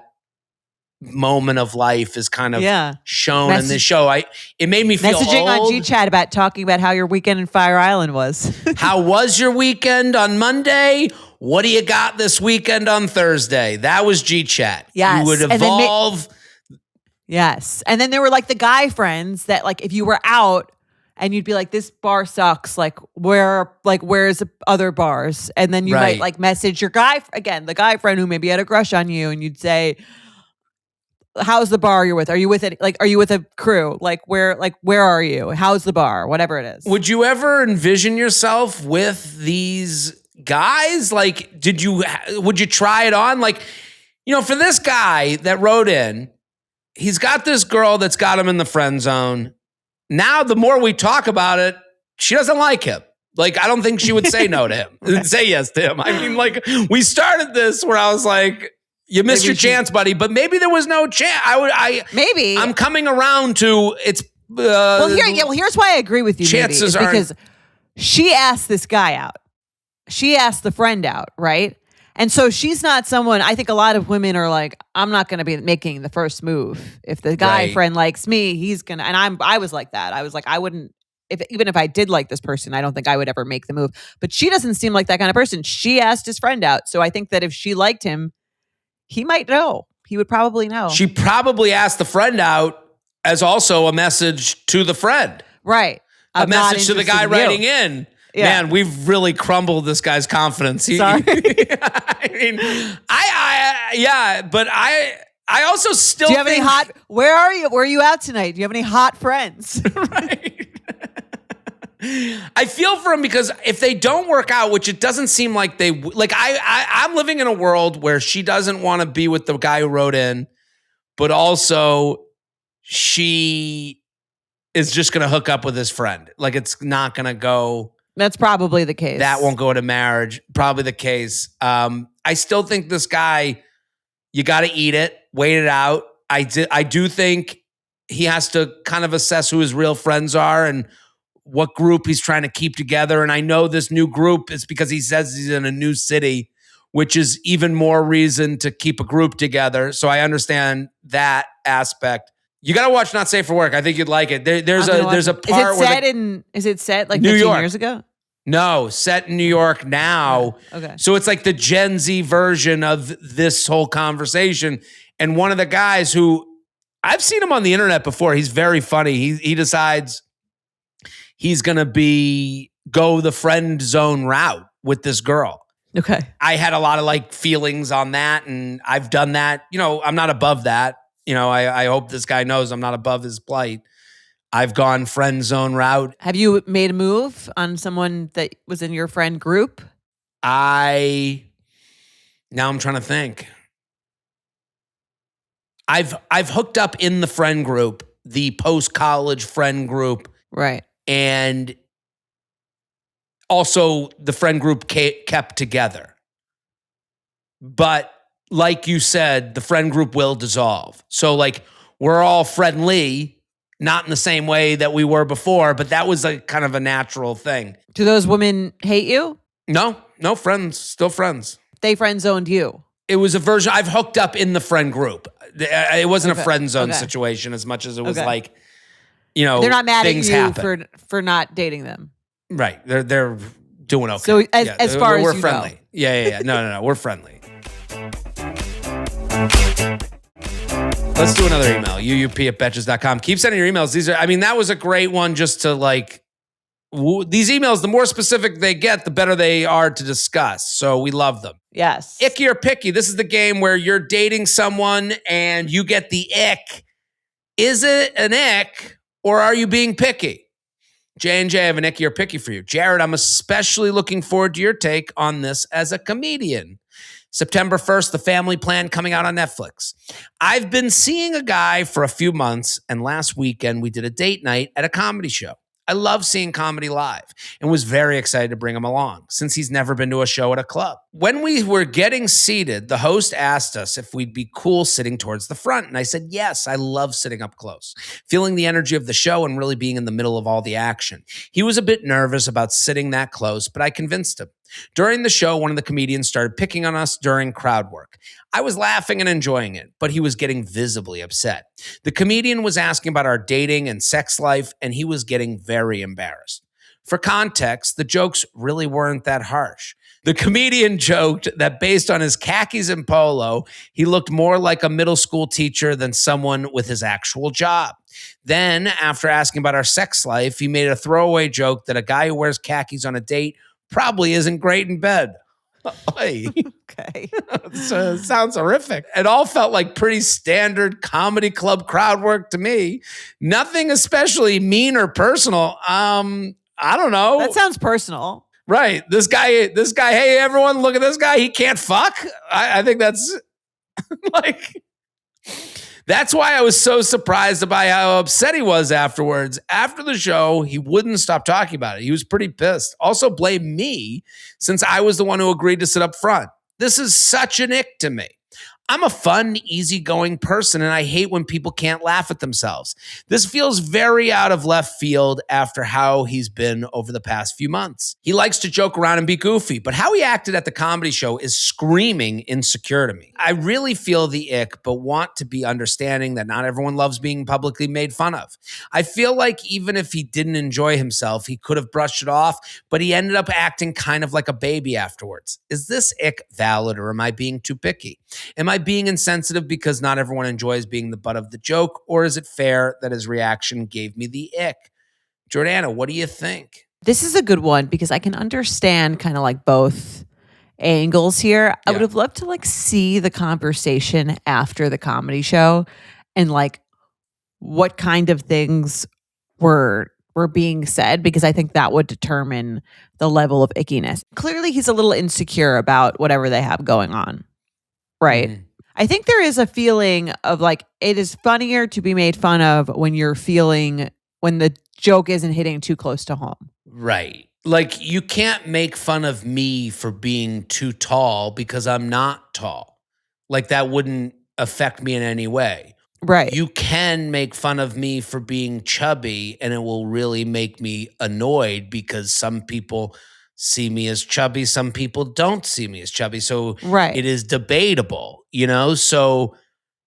moment of life is kind of shown in this show. It made me feel messaging old. on GChat about talking about how your weekend in Fire Island was. How was your weekend on Monday? What do you got this weekend on Thursday? That was GChat. Yes. You would And then evolve. Yes. And then there were like the guy friends that like if you were out and you'd be like, this bar sucks, like where's the other bars? And then you might like message your guy, again, the guy friend who maybe had a crush on you, and you'd say, how's the bar you're with? Are you with it? Like, are you with a crew? Like where are you? How's the bar? Whatever it is. Would you ever envision yourself with these guys? Like, would you try it on? Like, for this guy that wrote in, he's got this girl that's got him in the friend zone. Now, the more we talk about it, she doesn't like him. Like, I don't think she would say no to him, say yes to him. I mean, like, we started this where I was like, you missed your chance, buddy. But maybe there was no chance. Maybe I'm coming around to it's. Here's why I agree with you. Chances are because she asked this guy out. She asked the friend out, right? And so she's not someone. I think a lot of women are like, I'm not going to be making the first move. If the guy friend likes me, he's gonna. And I was like that. I was like, I wouldn't. Even if I did like this person, I don't think I would ever make the move. But she doesn't seem like that kind of person. She asked his friend out, so I think that if she liked him, he might know. He would probably know. She probably asked the friend out as also a message to the friend. Right. A message to the guy writing in. Yeah. Man, we've really crumbled this guy's confidence. Sorry. I mean, but I also still Do you have any hot, where are you? Where are you out tonight? Do you have any hot friends? Right. I feel for him because if they don't work out, which it doesn't seem like they like, I'm living in a world where she doesn't want to be with the guy who wrote in, but also she is just going to hook up with his friend. Like it's not going to go. That's probably the case. That won't go to marriage. Probably the case. I still think this guy, you got to eat it, wait it out. I do think he has to kind of assess who his real friends are and what group he's trying to keep together. And I know this new group is because he says he's in a new city, which is even more reason to keep a group together. So I understand that aspect. You got to watch Not Safe for Work. I think you'd like it. There's a part is it set like New 15 York. years ago? No, set in New York now. Okay. So it's like the Gen Z version of this whole conversation. And one of the guys who I've seen him on the internet before, he's very funny. He decides he's going to go the friend zone route with this girl. Okay. I had a lot of like feelings on that, and I've done that. I'm not above that. I hope this guy knows I'm not above his plight. I've gone friend zone route. Have you made a move on someone that was in your friend group? Now I'm trying to think. I've hooked up in the friend group, the post-college friend group. Right. And Also, the friend group kept together. But like you said, the friend group will dissolve. So like we're all friendly, not in the same way that we were before, but that was a kind of a natural thing. Do those women hate you? No friends, still friends. They friend zoned you. It was a version. I've hooked up in the friend group. It wasn't a friend zone Okay. situation as much as it was Okay. like, you know, They're not mad at things you happen. for not dating them. Right. They're doing okay. So as far as we're you friendly. know. Yeah. No. We're friendly. Let's do another email. uup@betches.com. Keep sending your emails. That was a great one just to like, these emails, the more specific they get, the better they are to discuss. So we love them. Yes. Icky or picky. This is the game where you're dating someone and you get the ick. Is it an ick or are you being picky? J&J, I have an icky or picky for you. Jared, I'm especially looking forward to your take on this as a comedian. September 1st, The Family Plan coming out on Netflix. I've been seeing a guy for a few months, and last weekend we did a date night at a comedy show. I love seeing comedy live and was very excited to bring him along since he's never been to a show at a club. When we were getting seated, the host asked us if we'd be cool sitting towards the front. And I said, yes, I love sitting up close, feeling the energy of the show and really being in the middle of all the action. He was a bit nervous about sitting that close, but I convinced him. During the show, one of the comedians started picking on us during crowd work. I was laughing and enjoying it, but he was getting visibly upset. The comedian was asking about our dating and sex life, and he was getting very embarrassed. For context, the jokes really weren't that harsh. The comedian joked that based on his khakis and polo, he looked more like a middle school teacher than someone with his actual job. Then, after asking about our sex life, he made a throwaway joke that a guy who wears khakis on a date probably isn't great in bed. Okay. Sounds horrific. It all felt like pretty standard comedy club crowd work to me. Nothing especially mean or personal. I don't know. That sounds personal. Right. This guy, hey, everyone, look at this guy. He can't fuck. I think that's like... That's why I was so surprised by how upset he was afterwards. After the show, he wouldn't stop talking about it. He was pretty pissed. Also blamed me since I was the one who agreed to sit up front. This is such an ick to me. I'm a fun, easygoing person, and I hate when people can't laugh at themselves. This feels very out of left field after how he's been over the past few months. He likes to joke around and be goofy, but how he acted at the comedy show is screaming insecure to me. I really feel the ick, but want to be understanding that not everyone loves being publicly made fun of. I feel like even if he didn't enjoy himself, he could have brushed it off, but he ended up acting kind of like a baby afterwards. Is this ick valid, or am I being too picky? Am I being insensitive because not everyone enjoys being the butt of the joke, or is it fair that his reaction gave me the ick? Jordana, what do you think? This is a good one because I can understand kind of like both angles here. I would have loved to like see the conversation after the comedy show and like what kind of things were being said, because I think that would determine the level of ickiness. Clearly, he's a little insecure about whatever they have going on. Right. Mm. I think there is a feeling of like, it is funnier to be made fun of when when the joke isn't hitting too close to home. Right. Like, you can't make fun of me for being too tall because I'm not tall. Like, that wouldn't affect me in any way. Right. You can make fun of me for being chubby, and it will really make me annoyed because some people see me as chubby, some people don't see me as chubby. So Right. it is debatable, So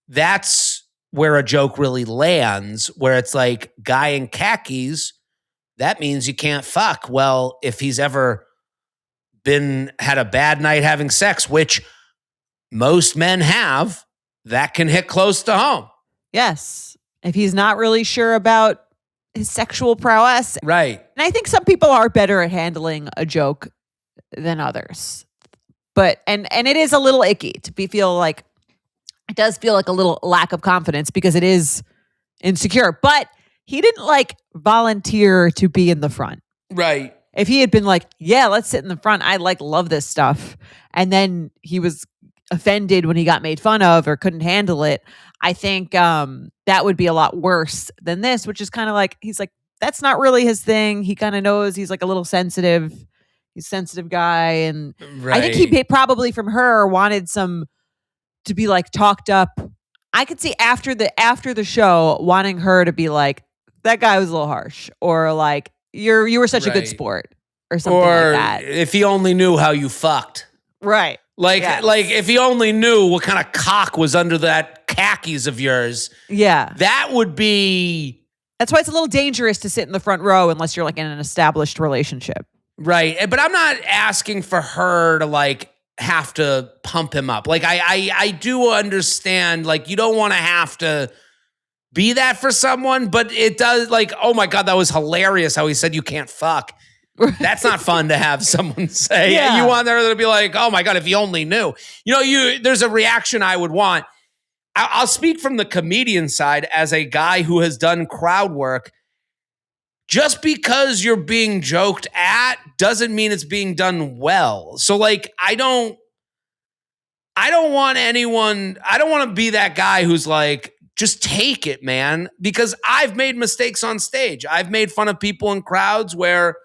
that's where a joke really lands, where it's like, guy in khakis, that means you can't fuck. Well, if he's ever had a bad night having sex, which most men have, that can hit close to home. Yes. If he's not really sure about his sexual prowess. Right. And I think some people are better at handling a joke than others. But and it is a little icky feel like it does feel like a little lack of confidence because it is insecure. But he didn't like volunteer to be in the front. Right. If he had been like, yeah, let's sit in the front. I love this stuff. And then he was offended when he got made fun of or couldn't handle it. I think that would be a lot worse than this, which is kind of like, he's like, that's not really his thing. He kind of knows he's like a little sensitive. He's a sensitive guy. And Right. I think he probably from her wanted some to be like talked up. I could see after the show wanting her to be like, that guy was a little harsh, or like you were such a good sport, or something like that. If he only knew how you fucked. Right. Like if he only knew what kind of cock was under that khakis of yours. Yeah. That would be. That's why it's a little dangerous to sit in the front row unless you're like in an established relationship. Right. But I'm not asking for her to like have to pump him up. Like I do understand, like you don't want to have to be that for someone, but it does, like, oh my God, that was hilarious how he said you can't fuck. That's not fun to have someone say. Yeah. You want her to be like, oh my God, if you only knew. There's a reaction I would want. I'll speak from the comedian side as a guy who has done crowd work. Just because you're being joked at doesn't mean it's being done well. So like, I don't want to be that guy who's like, just take it, man. Because I've made mistakes on stage. I've made fun of people in crowds where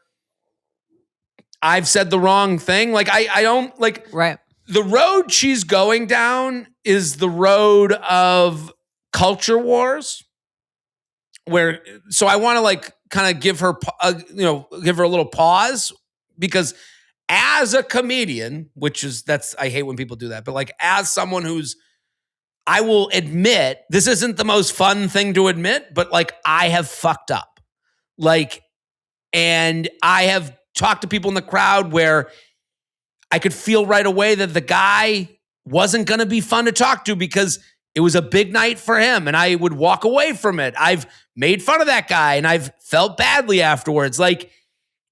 I've said the wrong thing. Like I don't like, right. The road she's going down is the road of culture wars. So I want to like kind of give her a little pause, because as a comedian, I hate when people do that, but like as someone I will admit, this isn't the most fun thing to admit, but like I have fucked up. Like, and I have talked to people in the crowd where I could feel right away that the guy wasn't going to be fun to talk to because it was a big night for him and I would walk away from it. I've made fun of that guy and I've felt badly afterwards. Like,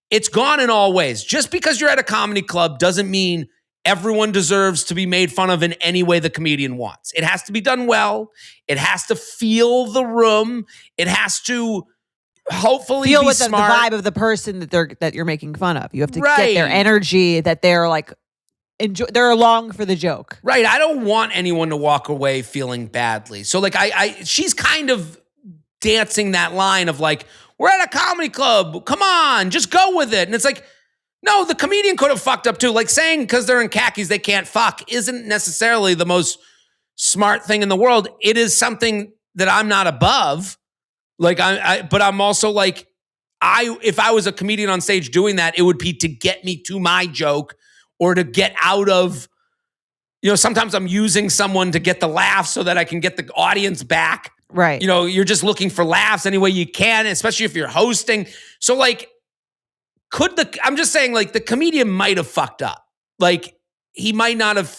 it's gone in all ways. Just because you're at a comedy club doesn't mean everyone deserves to be made fun of in any way the comedian wants. It has to be done well. It has to feel the room. It has to hopefully feel be with smart. The vibe of the person that you're making fun of. You have to get their energy, that they're like they're along for the joke. Right. I don't want anyone to walk away feeling badly. So like she's kind of dancing that line of like, we're at a comedy club. Come on, just go with it. And it's like, no, the comedian could have fucked up too. Like saying because they're in khakis they can't fuck isn't necessarily the most smart thing in the world. It is something that I'm not above. Like but I'm also like, if I was a comedian on stage doing that, it would be to get me to my joke or to get out of, sometimes I'm using someone to get the laugh so that I can get the audience back. Right. You're just looking for laughs any way you can, especially if you're hosting. So like, I'm just saying like the comedian might have fucked up. Like he might not have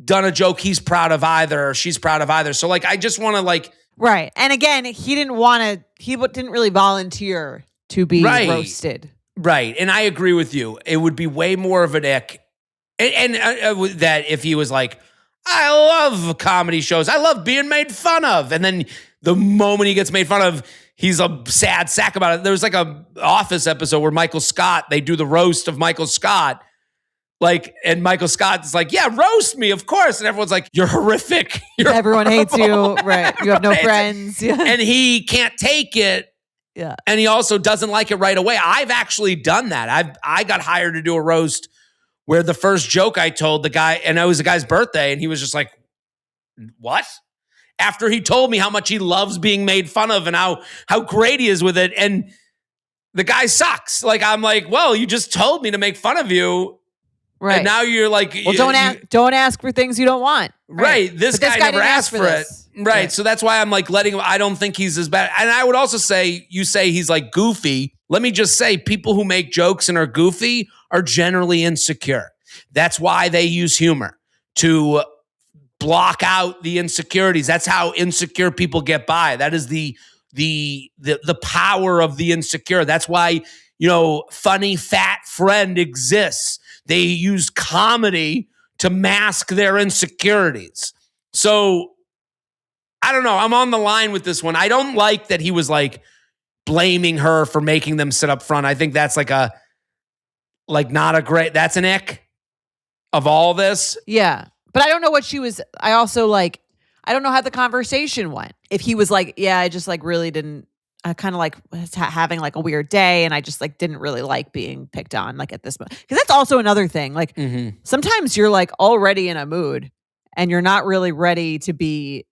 done a joke he's proud of either, or she's proud of either. So like, I just want to like. Right. And again, he didn't really volunteer to be roasted. Right. And I agree with you. It would be way more of an ick. And that if he was like, I love comedy shows. I love being made fun of. And then the moment he gets made fun of, he's a sad sack about it. There was like a Office episode where Michael Scott, they do the roast of Michael Scott. Like, and Michael Scott is like, yeah, roast me, of course. And everyone's like, you're horrific. Everyone hates you. Right. You have no friends. Yeah. And he can't take it. Yeah. And he also doesn't like it right away. I've actually done that. I got hired to do a roast where the first joke I told the guy, and it was the guy's birthday, and he was just like, what? After he told me how much he loves being made fun of and how great he is with it. And the guy sucks. Like, I'm like, well, you just told me to make fun of you. Right. And now you're like, well, don't ask for things you don't want. Right. This guy never asked for it. Right. Yeah. So that's why I'm like letting him, I don't think he's as bad. And I would also say, you say he's like goofy. Let me just say, people who make jokes and are goofy are generally insecure. That's why they use humor to block out the insecurities. That's how insecure people get by. That is the power of the insecure. That's why, funny fat friend exists. They use comedy to mask their insecurities. So I don't know. I'm on the line with this one. I don't like that he was like blaming her for making them sit up front. I think that's that's an ick of all this. Yeah. But I don't know what she was. I also I don't know how the conversation went. If he was like, yeah, I just like really didn't. kind of like was having like a weird day, and I just like didn't really like being picked on like at this moment. Because that's also another thing. Like sometimes you're like already in a mood and you're not really ready to be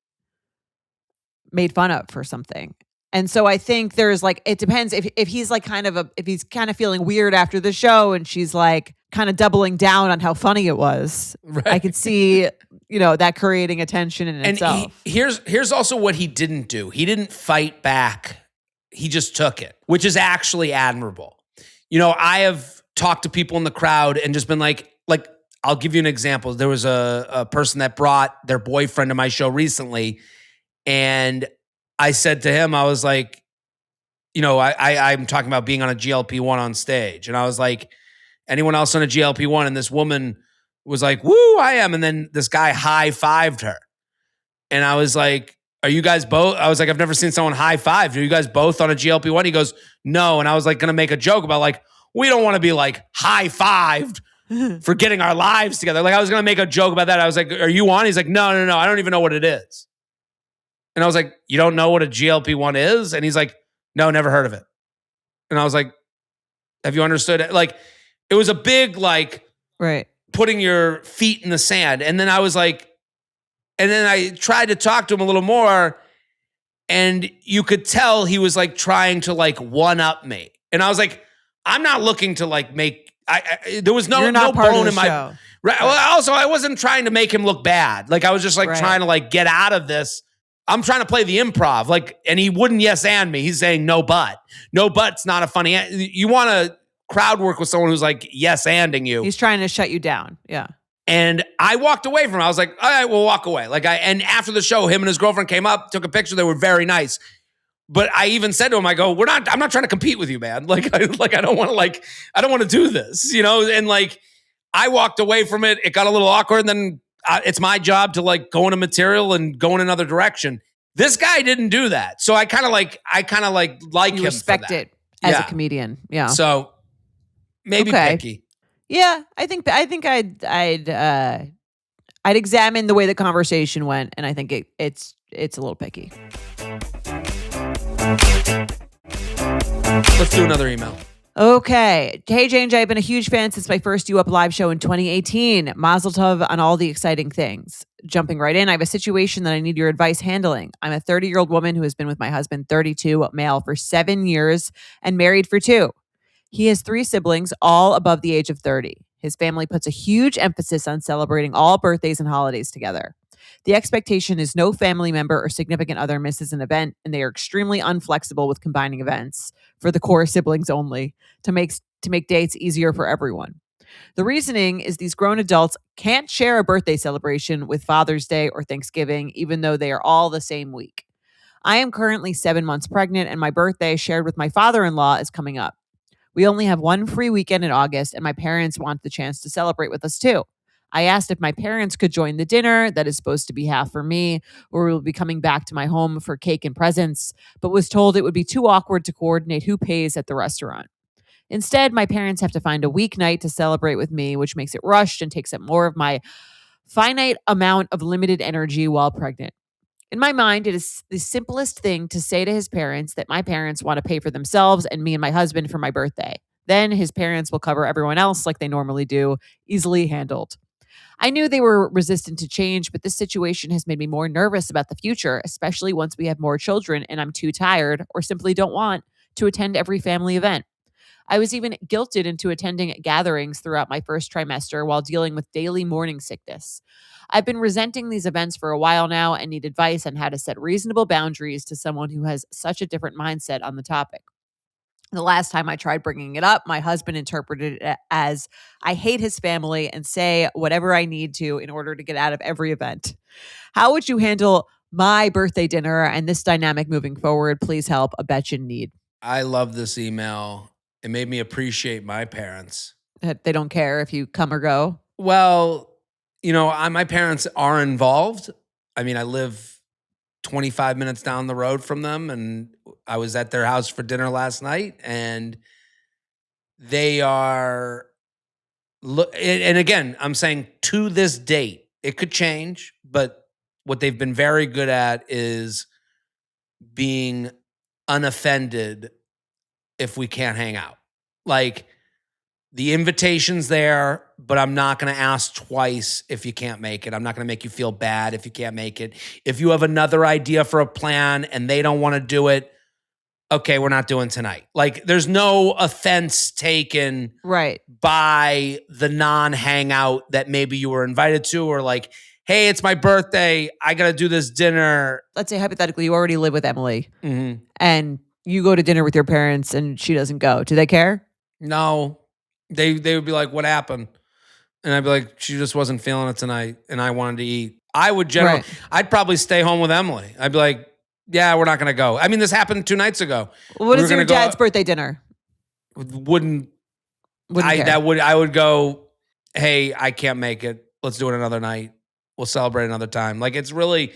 made fun of for something. And so I think there's like, it depends if he's like if he's kind of feeling weird after the show and she's like kind of doubling down on how funny it was. Right. I could see, that creating a tension in itself. Here's also what he didn't do. He didn't fight back. He just took it, which is actually admirable. I have talked to people in the crowd and just been like, I'll give you an example. There was a person that brought their boyfriend to my show recently. And I said to him, I was like, I'm talking about being on a GLP-1 on stage. And I was like, anyone else on a GLP-1? And this woman was like, woo, I am. And then this guy high-fived her. And I was like, are you guys both? I was like, I've never seen someone high-five. Are you guys both on a GLP-1? He goes, no. And I was like, going to make a joke about like, we don't want to be like high-fived for getting our lives together. Like I was going to make a joke about that. I was like, are you on? He's like, no. I don't even know what it is. And I was like, you don't know what a GLP-1 is? And he's like, no, never heard of it. And I was like, have you understood it? Like, it was a big, like, right, putting your feet in the sand. And then I was like, and then I tried to talk to him a little more. And you could tell he was like trying to like one up me. And I was like, I'm not looking to like make, there was no bone in my show. Right. Well, also, I wasn't trying to make him look bad. Like, I was just like trying to like get out of this. I'm trying to play the improv, like, and he wouldn't yes and me. He's saying no, but no, but's not a funny. You want to crowd work with someone who's like yes anding you. He's trying to shut you down. Yeah. And I walked away from him. I was like, all right, we'll walk away. And after the show, him and his girlfriend came up, took a picture. They were very nice. But I even said to him, I go, I'm not trying to compete with you, man. I don't want to do this, And like, I walked away from it. It got a little awkward. And then it's my job to like go into material and go in another direction. This guy didn't do that. So I kind of like you him. Respect it as a comedian. Yeah. So maybe picky. Yeah. I think I'd examine the way the conversation went. And I think it's a little picky. Let's do another email. Okay. Hey, J&J, I've been a huge fan since my first You Up live show in 2018. Mazel tov on all the exciting things. Jumping right in, I have a situation that I need your advice handling. I'm a 30-year-old woman who has been with my husband, 32, male, for 7 years and married for 2. He has 3 siblings, all above the age of 30. His family puts a huge emphasis on celebrating all birthdays and holidays together. The expectation is no family member or significant other misses an event, and they are extremely unflexible with combining events for the core siblings only to make dates easier for everyone. The reasoning is these grown adults can't share a birthday celebration with Father's Day or Thanksgiving, even though they are all the same week. I am currently 7 months pregnant, and my birthday, shared with my father-in-law, is coming up. We only have one free weekend in August, and my parents want the chance to celebrate with us too. I asked if my parents could join the dinner that is supposed to be half for me, or we will be coming back to my home for cake and presents, but was told it would be too awkward to coordinate who pays at the restaurant. Instead, my parents have to find a weeknight to celebrate with me, which makes it rushed and takes up more of my finite amount of limited energy while pregnant. In my mind, it is the simplest thing to say to his parents that my parents want to pay for themselves and me and my husband for my birthday. Then his parents will cover everyone else like they normally do, easily handled. I knew they were resistant to change, but this situation has made me more nervous about the future, especially once we have more children and I'm too tired or simply don't want to attend every family event. I was even guilted into attending gatherings throughout my first trimester while dealing with daily morning sickness. I've been resenting these events for a while now and need advice on how to set reasonable boundaries to someone who has such a different mindset on the topic. The last time I tried bringing it up, my husband interpreted it as I hate his family and say whatever I need to in order to get out of every event. How would you handle my birthday dinner and this dynamic moving forward? Please help. A bet you need. I love this email. It made me appreciate my parents. They don't care if you come or go? Well, my parents are involved. I mean, I live 25 minutes down the road from them, and I was at their house for dinner last night, and they are, and again, I'm saying to this date, it could change, but what they've been very good at is being unoffended if we can't hang out. Like, the invitation's there, but I'm not going to ask twice if you can't make it. I'm not going to make you feel bad if you can't make it. If you have another idea for a plan and they don't want to do it, okay, we're not doing tonight. Like, there's no offense taken Right. by the non-hangout that maybe you were invited to, or like, hey, it's my birthday, I got to do this dinner. Let's say hypothetically you already live with Emily Mm-hmm. and you go to dinner with your parents and she doesn't go. Do they care? No. They would be like, what happened? And I'd be like, she just wasn't feeling it tonight and I wanted to eat. I would generally, I'd probably stay home with Emily. I'd be like, yeah, we're not going to go. I mean, this happened 2 nights ago. What is your dad's birthday dinner? Wouldn't care. I would go, hey, I can't make it. Let's do it another night. We'll celebrate another time. Like, it's really,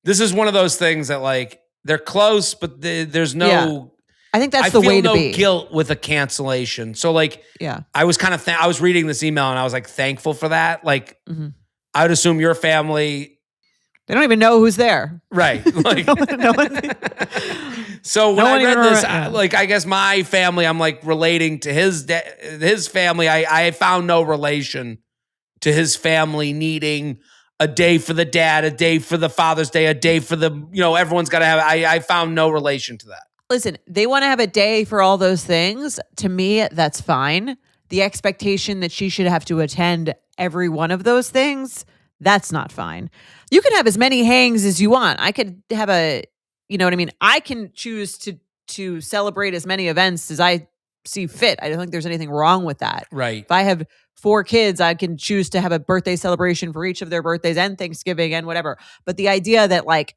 this is one of those things that, like, they're close, but there's no... Yeah. I think that's the way to be. I feel no guilt with a cancellation. So, like, yeah, I was kind of, I was reading this email and I was like thankful for that. Like, I would assume your family, they don't even know who's there. Right. Like, so when I read this, like, I guess my family, I'm like relating to his family. I found no relation to his family needing a day for the dad, a day for the Father's Day, a day for the, everyone's got to have, I found no relation to that. Listen, they want to have a day for all those things. To me, that's fine. The expectation that she should have to attend every one of those things, that's not fine. You can have as many hangs as you want. I could have you know what I mean? I can choose to celebrate as many events as I see fit. I don't think there's anything wrong with that. Right. If I have 4 kids, I can choose to have a birthday celebration for each of their birthdays and Thanksgiving and whatever. But the idea that, like,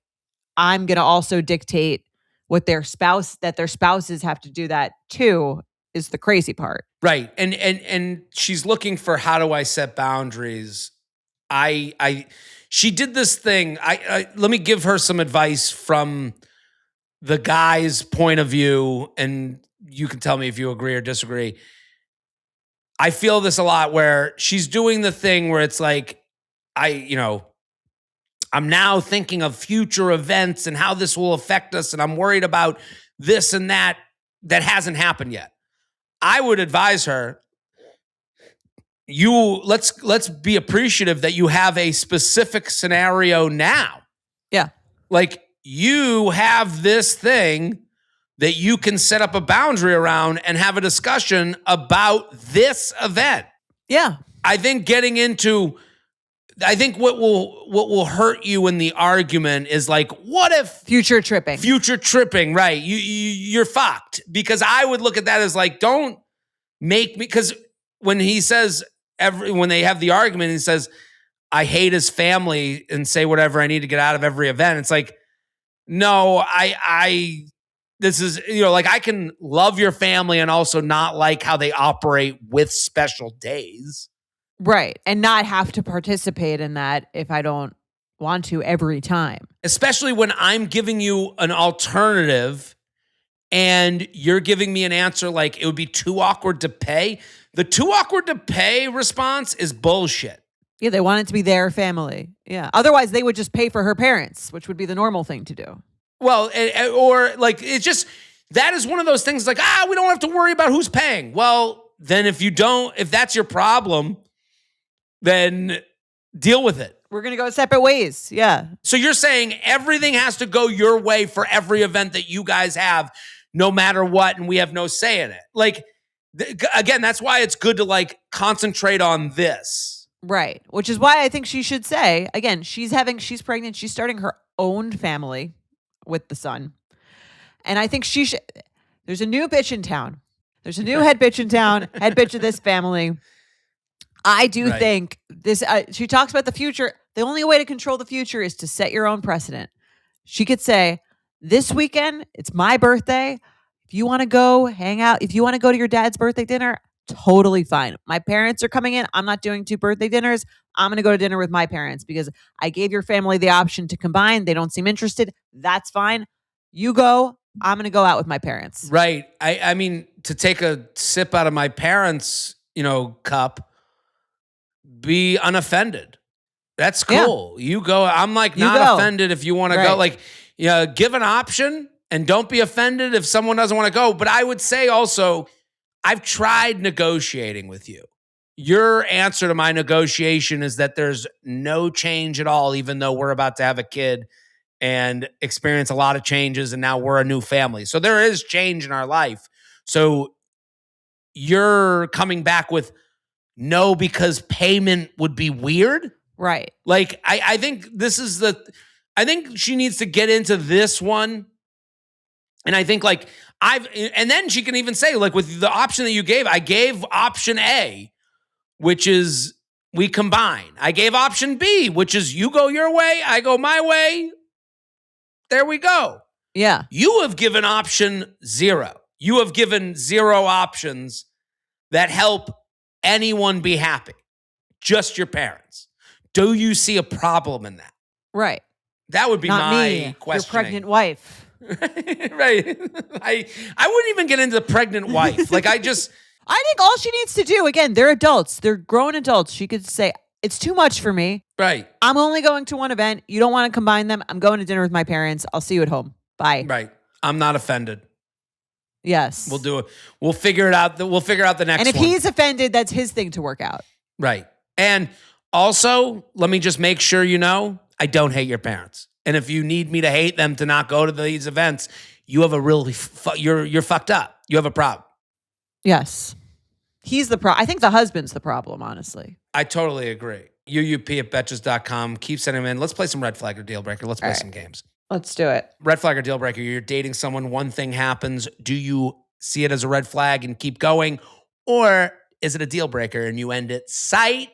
I'm going to also dictate what their spouses have to do that too is the crazy part. Right. And she's looking for, how do I set boundaries? She did this thing. Let me give her some advice from the guy's point of view, and you can tell me if you agree or disagree. I feel this a lot where she's doing the thing where it's like, I'm now thinking of future events and how this will affect us, and I'm worried about this and that hasn't happened yet. I would advise her, let's be appreciative that you have a specific scenario now. Yeah. Like, you have this thing that you can set up a boundary around and have a discussion about this event. Yeah. I think what will hurt you in the argument is like, what if future tripping, right? You're fucked, because I would look at that as like, don't make me, because when he says when they have the argument, he says, I hate his family and say whatever I need to get out of every event. It's like, no, this is, like, I can love your family and also not like how they operate with special days. Right. And not have to participate in that if I don't want to every time. Especially when I'm giving you an alternative and you're giving me an answer like it would be too awkward to pay. The too awkward to pay response is bullshit. Yeah, they want it to be their family. Yeah. Otherwise, they would just pay for her parents, which would be the normal thing to do. Well, or like, it's just, that is one of those things like, we don't have to worry about who's paying. Well, then if that's your problem, then deal with it. We're going to go separate ways. Yeah. So you're saying everything has to go your way for every event that you guys have, no matter what, and we have no say in it. Like, again, that's why it's good to, like, concentrate on this. Right. Which is why I think she should say, again, she's pregnant. She's starting her own family with the son. And I think there's a new bitch in town. There's a new head bitch in town, head bitch of this family. I do think this, she talks about the future. The only way to control the future is to set your own precedent. She could say, this weekend, it's my birthday. If you want to go hang out, if you want to go to your dad's birthday dinner, totally fine. My parents are coming in. I'm not doing 2 birthday dinners. I'm going to go to dinner with my parents because I gave your family the option to combine. They don't seem interested. That's fine. You go. I'm going to go out with my parents. Right. I mean, to take a sip out of my parents', cup, be unoffended. That's cool. Yeah. You go. I'm like, not offended if you want to go. Like, give an option And don't be offended if someone doesn't want to go. But I would say also, I've tried negotiating with you. Your answer to my negotiation is that there's no change at all, even though we're about to have a kid and experience a lot of changes, and now we're a new family. So there is change in our life. So you're coming back with no because payment would be weird? Right. Like, I think this is I think she needs to get into this one. And I think and then she can even say, like, with the option that you gave, I gave option A, which is we combine. I gave option B, which is you go your way, I go my way. There we go. Yeah. You have given option 0. You have given 0 options that help anyone be happy. Just your parents. Do you see a problem in that? Right. That would be Not my me, question. your pregnant wife. Right. I wouldn't even get into the pregnant wife. I think all she needs to do, again, they're adults. They're grown adults. She could say, it's too much for me. Right. I'm only going to one event. You don't want to combine them. I'm going to dinner with my parents. I'll see you at home. Bye. Right. I'm not offended. Yes. We'll do it. We'll figure it out. We'll figure out the next one. And if he's offended, that's his thing to work out. Right. And also, let me just make sure you know, I don't hate your parents. And if you need me to hate them to not go to these events, you have a really, you're fucked up. You have a problem. Yes. He's the problem. I think the husband's the problem, honestly. I totally agree. UUP@betches.com. Keep sending them in. Let's play some red flag or deal breaker. Let's play some games. Let's do it. Red flag or deal breaker. You're dating someone. One thing happens. Do you see it as a red flag and keep going? Or is it a deal breaker and you end it sight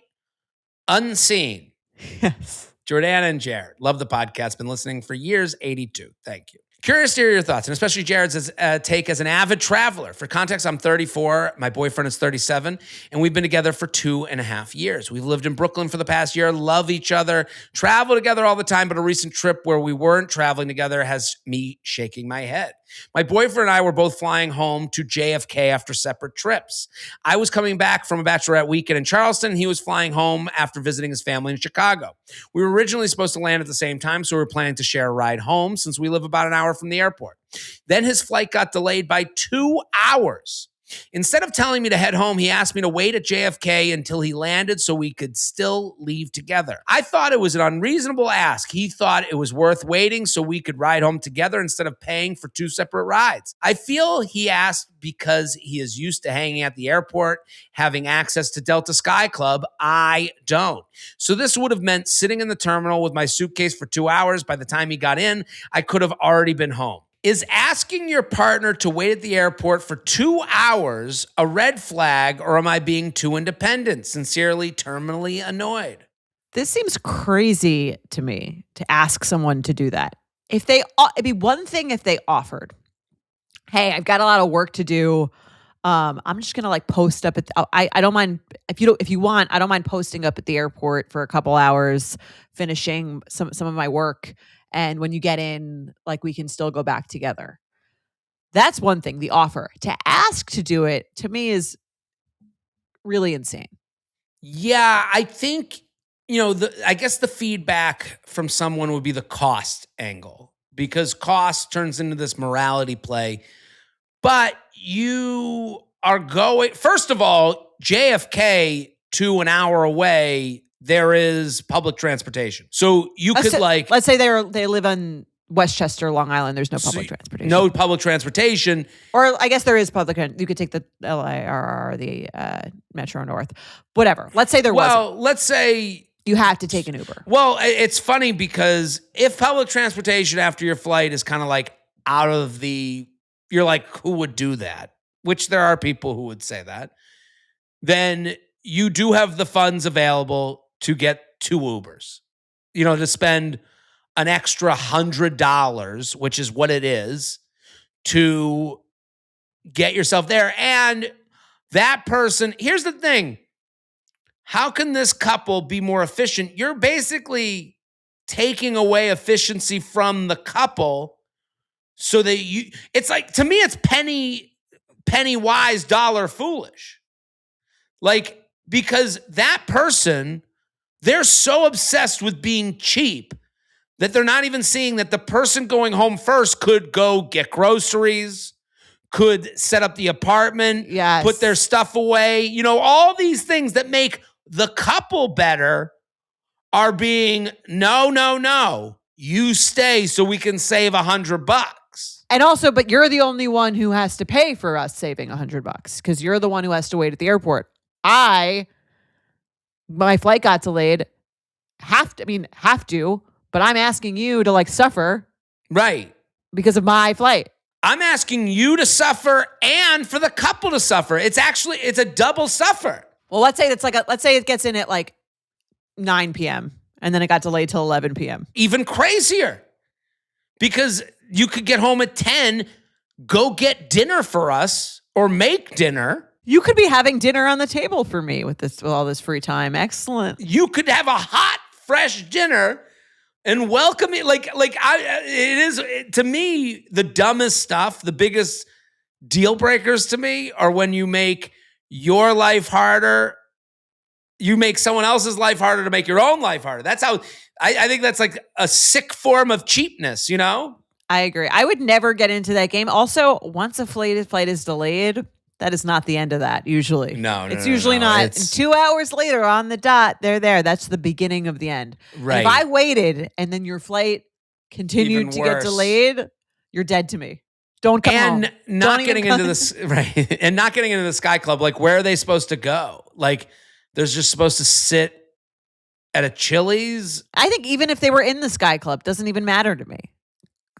unseen? Yes. Jordana and Jared. Love the podcast. Been listening for years. 82. Thank you. Curious to hear your thoughts, and especially Jared's take as an avid traveler. For context, I'm 34. My boyfriend is 37, and we've been together for 2.5 years. We've lived in Brooklyn for the past year, love each other, travel together all the time, but a recent trip where we weren't traveling together has me shaking my head. My boyfriend and I were both flying home to JFK after separate trips. I was coming back from a bachelorette weekend in Charleston. He was flying home after visiting his family in Chicago. We were originally supposed to land at the same time, so we were planning to share a ride home since we live about an hour from the airport. Then his flight got delayed by 2 hours. Instead of telling me to head home, he asked me to wait at JFK until he landed so we could still leave together. I thought it was an unreasonable ask. He thought it was worth waiting so we could ride home together instead of paying for 2 separate rides. I feel he asked because he is used to hanging at the airport, having access to Delta Sky Club. I don't. So this would have meant sitting in the terminal with my suitcase for 2 hours. By the time he got in, I could have already been home. Is asking your partner to wait at the airport for 2 hours a red flag, or am I being too independent? Sincerely, terminally annoyed. This seems crazy to me to ask someone to do that. It'd be one thing if they offered, hey, I've got a lot of work to do. I'm just gonna post up at. I don't mind if you want. I don't mind posting up at the airport for a couple hours, finishing some of my work. And when you get in, we can still go back together. That's one thing, the offer. To ask to do it, to me, is really insane. Yeah, I think, I guess the feedback from someone would be the cost angle, because cost turns into this morality play. But you are going, first of all, JFK to an hour away, there is public transportation. So you could let's say they live on Westchester, Long Island. There's no public transportation. No public transportation. Or I guess there is public. You could take the LIRR or the Metro North, whatever. Let's say there wasn't. Well, let's say you have to take an Uber. Well, it's funny because if public transportation after your flight is kind of out of the, you're like, who would do that? Which there are people who would say that. Then you do have the funds available to get 2 Ubers, to spend an extra $100, which is what it is, to get yourself there. And that person, here's the thing. How can this couple be more efficient? You're basically taking away efficiency from the couple so that it's to me, it's penny wise, dollar foolish. Because that person, they're so obsessed with being cheap that they're not even seeing that the person going home first could go get groceries, could set up the apartment, Yes. put their stuff away. You know, all these things that make the couple better are being, no, you stay so we can save $100. And also, but you're the only one who has to pay for us saving $100 because you're the one who has to wait at the airport. My flight got delayed. Have to, but I'm asking you to like suffer. Right. Because of my flight. I'm asking you to suffer and for the couple to suffer. It's a double suffer. Well, let's say it gets in at like 9 p.m. and then it got delayed till 11 p.m. Even crazier. Because you could get home at 10, go get dinner for us or make dinner. You could be having dinner on the table for me with all this free time. Excellent. You could have a hot, fresh dinner and welcome it. It is, to me, the dumbest stuff, the biggest deal breakers to me are when you make your life harder. You make someone else's life harder to make your own life harder. That's how, I think that's like a sick form of cheapness, you know? I agree. I would never get into that game. Also, once a flight is delayed, that is not the end of that, usually. No, it's usually not. It's 2 hours later on the dot, they're there. That's the beginning of the end. Right. And if I waited and then your flight continued to get delayed, you're dead to me. Don't come home. And not getting into this, right? And not getting into the Sky Club. Like, where are they supposed to go? Like, they're just supposed to sit at a Chili's? I think even if they were in the Sky Club, doesn't even matter to me.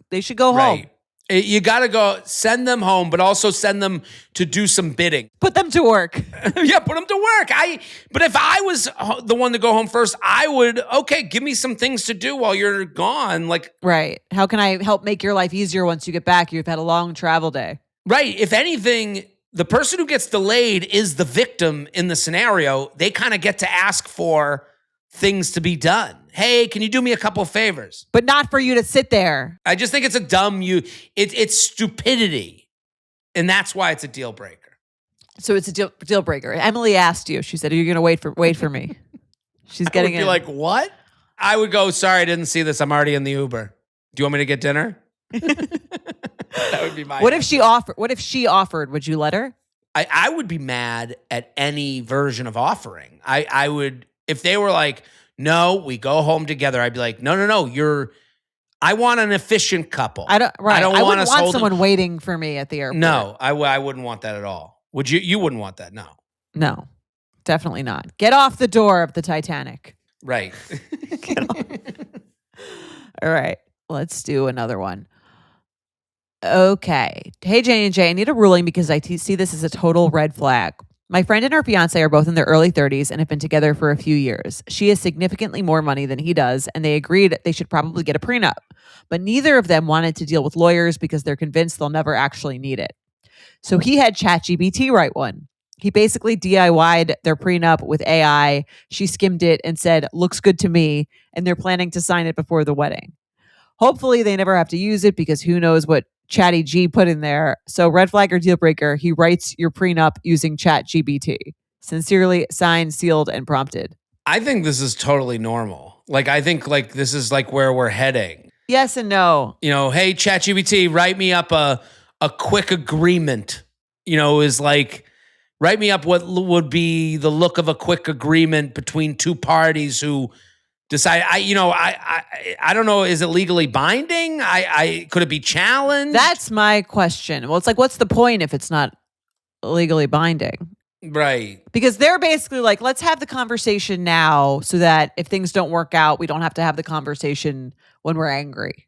They should go home. Right. You got to go send them home, but also send them to do some bidding. Put them to work. Yeah, put them to work. But if I was the one to go home first, I would, okay, give me some things to do while you're gone. Like, right. How can I help make your life easier once you get back? You've had a long travel day. Right. If anything, the person who gets delayed is the victim in the scenario. They kind of get to ask for things to be done. Hey, can you do me a couple of favors? But not for you to sit there. I just think it's it's stupidity. And that's why it's a deal breaker. So it's a deal breaker. Emily asked you. She said, "Are you going to wait for me?" She's getting I would be like, "What?" I would go, "Sorry, I didn't see this. I'm already in the Uber. Do you want me to get dinner?" That would be my What if she offered? Would you let her? I would be mad at any version of offering. I would, if they were like, "No, we go home together," I'd be like, no, I want an efficient couple. I don't want someone someone waiting for me at the airport. No, I wouldn't want that at all. Would you? You wouldn't want that, no. No, definitely not. Get off the door of the Titanic. Right. Get off. All right, let's do another one. Okay. Hey, J&J, I need a ruling because I see this as a total red flag. My friend and her fiance are both in their early 30s and have been together for a few years. She has significantly more money than he does, and they agreed they should probably get a prenup. But neither of them wanted to deal with lawyers because they're convinced they'll never actually need it. So he had ChatGPT write one. He basically DIY'd their prenup with AI. She skimmed it and said, "Looks good to me," and they're planning to sign it before the wedding. Hopefully they never have to use it because who knows what Chatty G put in there. So red flag or deal breaker, he writes your prenup using ChatGPT. Sincerely, signed, sealed, and prompted. I think this is totally normal. Like, I think like this is like where we're heading. Yes and no. You know, hey, ChatGPT, write me up a quick agreement. You know, is like, write me up what would be the look of a quick agreement between two parties who decide. I don't know. Is it legally binding? Could it be challenged? That's my question. Well, it's like, what's the point if it's not legally binding? Right. Because they're basically like, let's have the conversation now so that if things don't work out, we don't have to have the conversation when we're angry.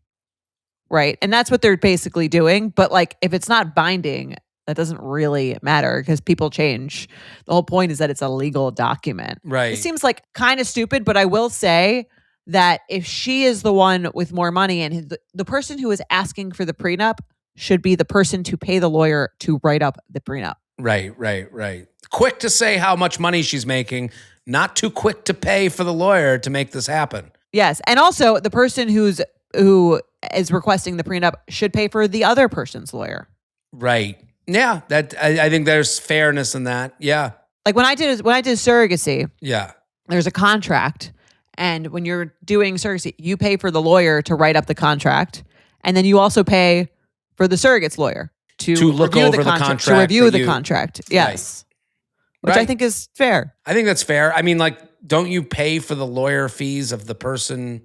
Right. And that's what they're basically doing. But like, if it's not binding, that doesn't really matter because people change. The whole point is that it's a legal document. Right. It seems like kind of stupid, but I will say that if she is the one with more money and the person who is asking for the prenup should be the person to pay the lawyer to write up the prenup. Right. Quick to say how much money she's making, not too quick to pay for the lawyer to make this happen. Yes. And also the person who is requesting the prenup should pay for the other person's lawyer. Right. Yeah, that I think there's fairness in that. Yeah. Like when I did surrogacy, yeah, there's a contract And when you're doing surrogacy, you pay for the lawyer to write up the contract. And then you also pay for the surrogate's lawyer to look review over the contract. To review the contract. Yes. Which I think is fair. I think that's fair. I mean, like, don't you pay for the lawyer fees of the person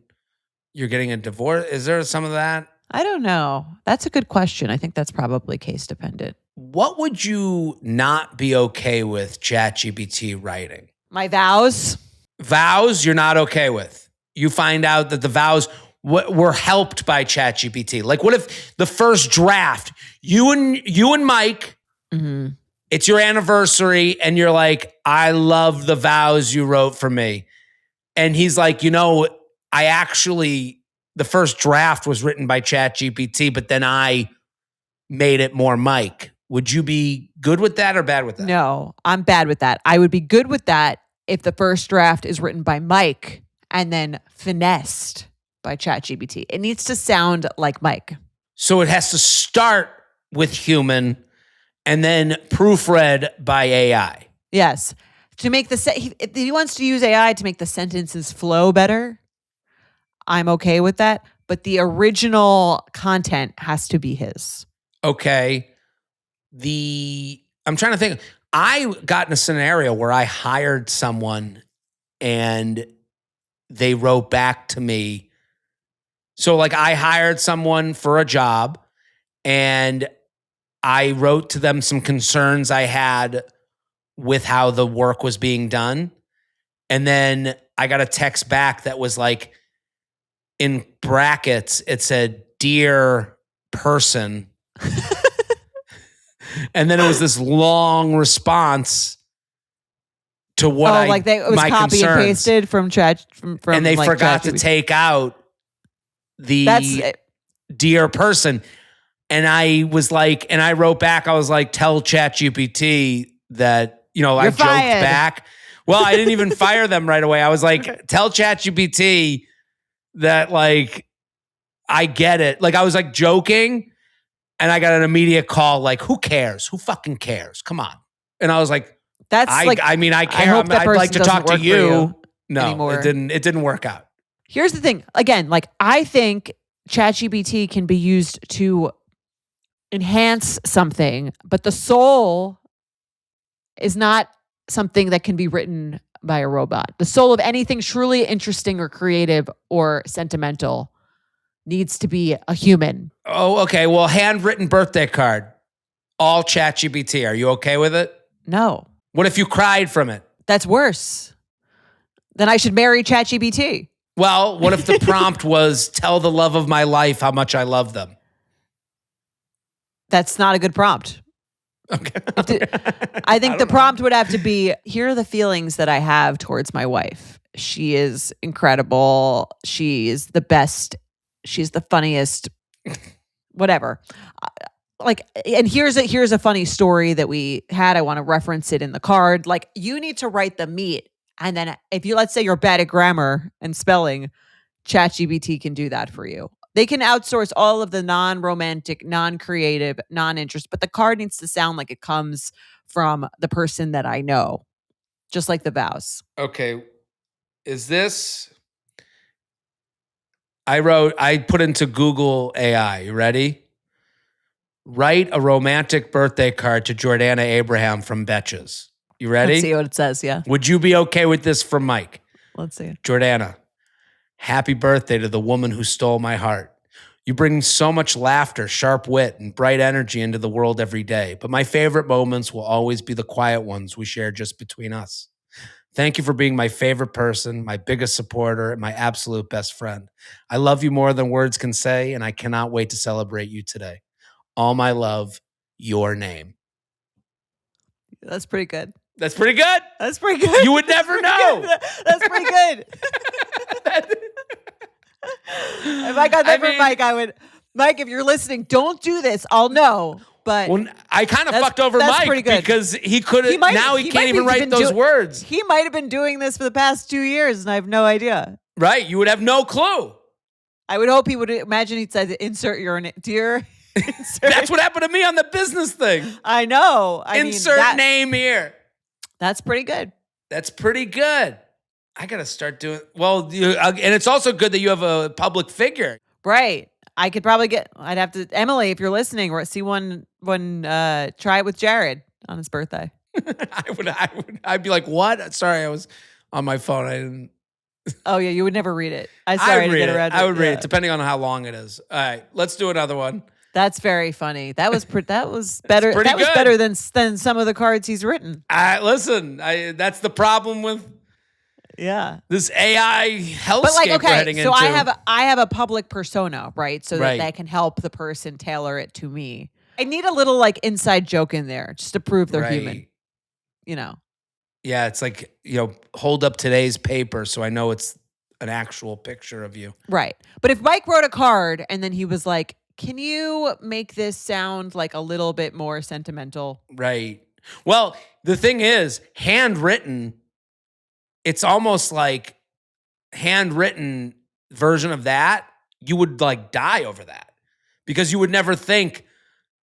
you're getting a divorce? Is there some of that? I don't know. That's a good question. I think that's probably case dependent. What would you not be okay with ChatGPT writing? My vows. Vows you're not okay with. You find out that the vows were helped by ChatGPT. Like, what if the first draft, you and Mike, it's your anniversary, and you're like, I love the vows you wrote for me. And he's like, the first draft was written by ChatGPT, but then I made it more Mike. Would you be good with that or bad with that? No, I'm bad with that. I would be good with that if the first draft is written by Mike and then finessed by ChatGPT. It needs to sound like Mike. So it has to start with human and then proofread by AI. Yes. To make if he wants to use AI to make the sentences flow better, I'm okay with that. But the original content has to be his. Okay. I'm trying to think. I got in a scenario where I hired someone and they wrote back to me. So like I hired someone for a job and I wrote to them some concerns I had with how the work was being done. And then I got a text back that was like, in brackets, it said, "Dear person." And then it was this long response to what it was my copy concerns. And pasted from chat from and they like forgot to take out the dear person. And I was like, and I wrote back, I was like, tell ChatGPT that, I joked back. Well, I didn't even fire them right away. I was like, tell ChatGPT that like, I get it. Like I was like joking. And I got an immediate call like, who cares? Who fucking cares? Come on. And I was like, I mean, I care. I'd like to talk to you. No, anymore. It didn't work out. Here's the thing. Again, like I think ChatGPT can be used to enhance something, but the soul is not something that can be written by a robot. The soul of anything truly interesting or creative or sentimental needs to be a human. Oh, okay. Well, handwritten birthday card, all ChatGPT. Are you okay with it? No. What if you cried from it? That's worse. Then I should marry ChatGPT. Well, what if the prompt was, tell the love of my life how much I love them? That's not a good prompt. Okay. I think the prompt would have to be, here are the feelings that I have towards my wife. She is incredible. She is the best. She's the funniest, whatever. And here's a funny story that we had. I want to reference it in the card. Like you need to write the meat. And then let's say you're bad at grammar and spelling, ChatGPT can do that for you. They can outsource all of the non-romantic, non-creative, non-interest, but the card needs to sound like it comes from the person that I know, just like the vows. Okay. Is this... I put into Google AI. You ready? Write a romantic birthday card to Jordana Abraham from Betches. You ready? Let's see what it says, yeah. Would you be okay with this from Mike? Let's see it. Jordana, happy birthday to the woman who stole my heart. You bring so much laughter, sharp wit, and bright energy into the world every day. But my favorite moments will always be the quiet ones we share just between us. Thank you for being my favorite person, my biggest supporter, and my absolute best friend. I love you more than words can say, and I cannot wait to celebrate you today. All my love, your name. That's pretty good. That's pretty good? That's pretty good. You would never know. That's pretty good. If I got that from Mike, I would... Mike, if you're listening, don't do this. I'll know. But I kind of fucked over Mike because he could have. Now he can't even write those words. He might have been doing this for the past 2 years, and I have no idea. Right? You would have no clue. I would hope he would imagine he'd say, "Insert your dear." That's what happened to me on the business thing. I know. Insert name here. That's pretty good. That's pretty good. I got to start doing, well, and it's also good that you have a public figure. Right. I could probably I'd have to, Emily, if you're listening, or see one, try it with Jared on his birthday. I'd be like, what? Sorry, I was on my phone. I didn't. Oh yeah, you would never read it. I would read it. I would read it, depending on how long it is. All right, let's do another one. That's very funny. That was better. That was better than some of the cards he's written. Listen, that's the problem with this AI hellscape we're heading into. So I have a public persona, right? So that can help the person tailor it to me. I need a little like inside joke in there just to prove they're human. You know. Yeah, it's like, hold up today's paper so I know it's an actual picture of you. Right. But if Mike wrote a card and then he was like, can you make this sound like a little bit more sentimental? Right. Well, the thing is, handwritten, it's almost like handwritten version of that, you would like die over that because you would never think,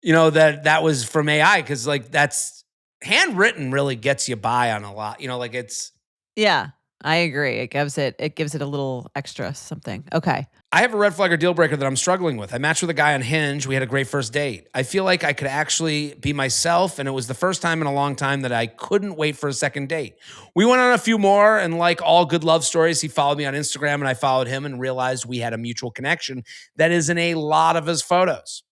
that was from AI, because like that's handwritten really gets you by on a lot. Like it's. Yeah, I agree. It gives it a little extra something. Okay. I have a red flag or deal breaker that I'm struggling with. I matched with a guy on Hinge. We had a great first date. I feel like I could actually be myself, and it was the first time in a long time that I couldn't wait for a second date. We went on a few more, and like all good love stories, he followed me on Instagram, and I followed him and realized we had a mutual connection that is in a lot of his photos.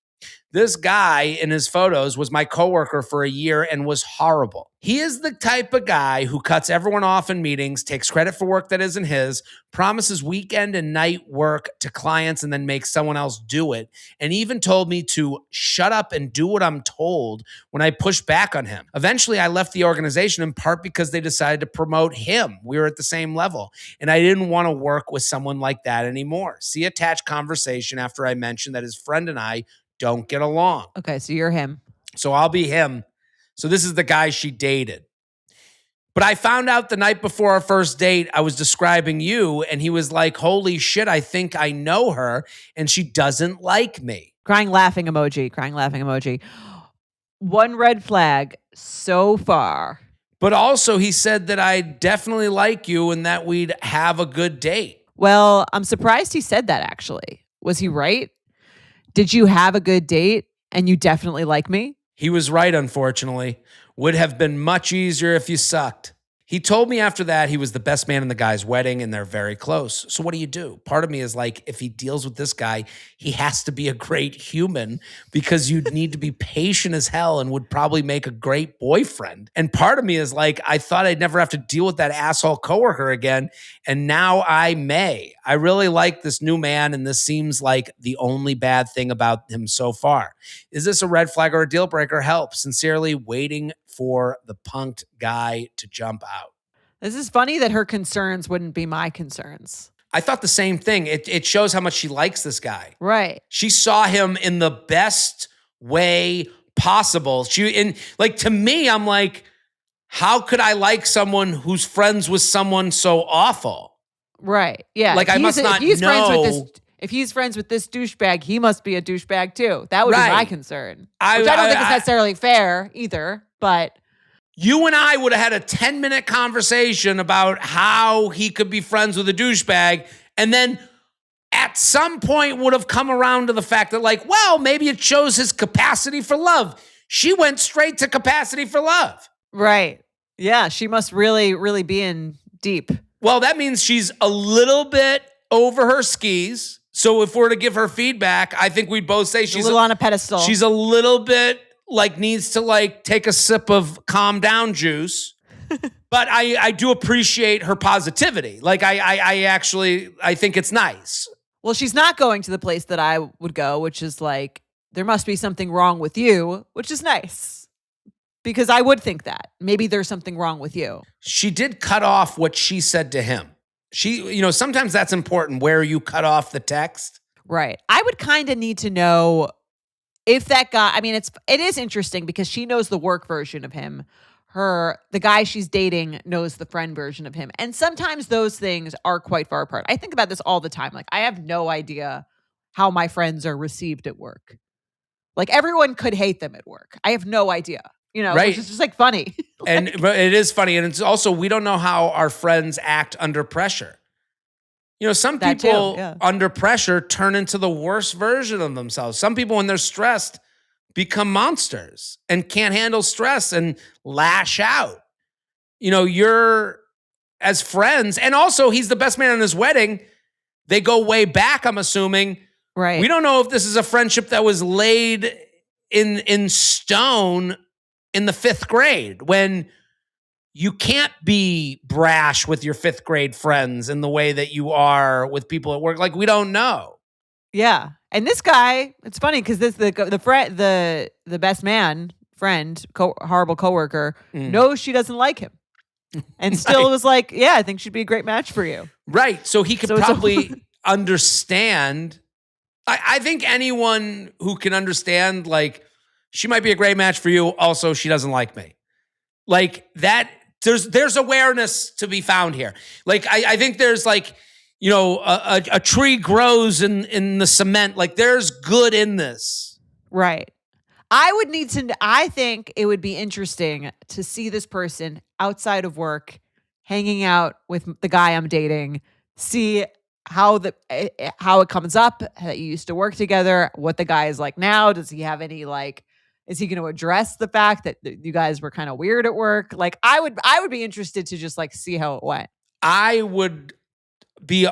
This guy in his photos was my coworker for a year and was horrible. He is the type of guy who cuts everyone off in meetings, takes credit for work that isn't his, promises weekend and night work to clients and then makes someone else do it, and even told me to shut up and do what I'm told when I pushed back on him. Eventually, I left the organization in part because they decided to promote him. We were at the same level, and I didn't want to work with someone like that anymore. See attached conversation after I mentioned that his friend and I don't get along. Okay, so you're him. So I'll be him. So this is the guy she dated. But I found out the night before our first date, I was describing you, and he was like, holy shit, I think I know her, and she doesn't like me. Crying, laughing emoji. One red flag so far. But also he said that I definitely like you and that we'd have a good date. Well, I'm surprised he said that, actually. Was he right? Did you have a good date and you definitely like me? He was right, unfortunately. Would have been much easier if you sucked. He told me after that he was the best man in the guy's wedding and they're very close. So what do you do? Part of me is like, if he deals with this guy, he has to be a great human because you'd need to be patient as hell and would probably make a great boyfriend. And part of me is like, I thought I'd never have to deal with that asshole coworker again. And now I may. I really like this new man and this seems like the only bad thing about him so far. Is this a red flag or a deal breaker? Help. Sincerely, waiting for the punked guy to jump out. This is funny that her concerns wouldn't be my concerns. I thought the same thing. It shows how much she likes this guy. Right. She saw him in the best way possible. To me, I'm like, how could I like someone who's friends with someone so awful? Right. Yeah. Like I must not know. If he's friends with this douchebag, he must be a douchebag too. That would be my concern. Which I don't think is necessarily fair either, but. You and I would have had a 10-minute conversation about how he could be friends with a douchebag, and then at some point would have come around to the fact that like, well, maybe it shows his capacity for love. She went straight to capacity for love. Right. Yeah, she must really, really be in deep. Well, that means she's a little bit over her skis. So if we're to give her feedback, I think we'd both say she's a little on a pedestal. She's a little bit like needs to like take a sip of calm down juice. But I do appreciate her positivity. Like I think it's nice. Well, she's not going to the place that I would go, which is like, there must be something wrong with you, which is nice. Because I would think that. Maybe there's something wrong with you. She did cut off what she said to him. Sometimes that's important where you cut off the text. Right. I would kind of need to know if that guy, I mean, it is interesting because she knows the work version of him. The guy she's dating knows the friend version of him. And sometimes those things are quite far apart. I think about this all the time. Like, I have no idea how my friends are received at work. Like, everyone could hate them at work. I have no idea. Right. It's just like funny. But it is funny. And it's also, we don't know how our friends act under pressure. Some That too, people yeah. under pressure turn into the worst version of themselves. Some people, when they're stressed, become monsters and can't handle stress and lash out. You're as friends. And also, he's the best man in his wedding. They go way back, I'm assuming. Right. We don't know if this is a friendship that was laid in stone in the 5th grade, when you can't be brash with your 5th grade friends in the way that you are with people at work. Like, we don't know. Yeah. And this guy, it's funny because the best man friend, horrible coworker, knows she doesn't like him, and still was like, "Yeah, I think she'd be a great match for you." Right. So he could probably understand. I think anyone who can understand, like, she might be a great match for you. Also, she doesn't like me. Like that. There's awareness to be found here. Like, I think there's like, a tree grows in the cement. Like, there's good in this. Right. I think it would be interesting to see this person outside of work, hanging out with the guy I'm dating, see how it comes up that you used to work together, what the guy is like now. Does he have any, like, is he going to address the fact that you guys were kind of weird at work? Like, I would be interested to just like see how it went. I would be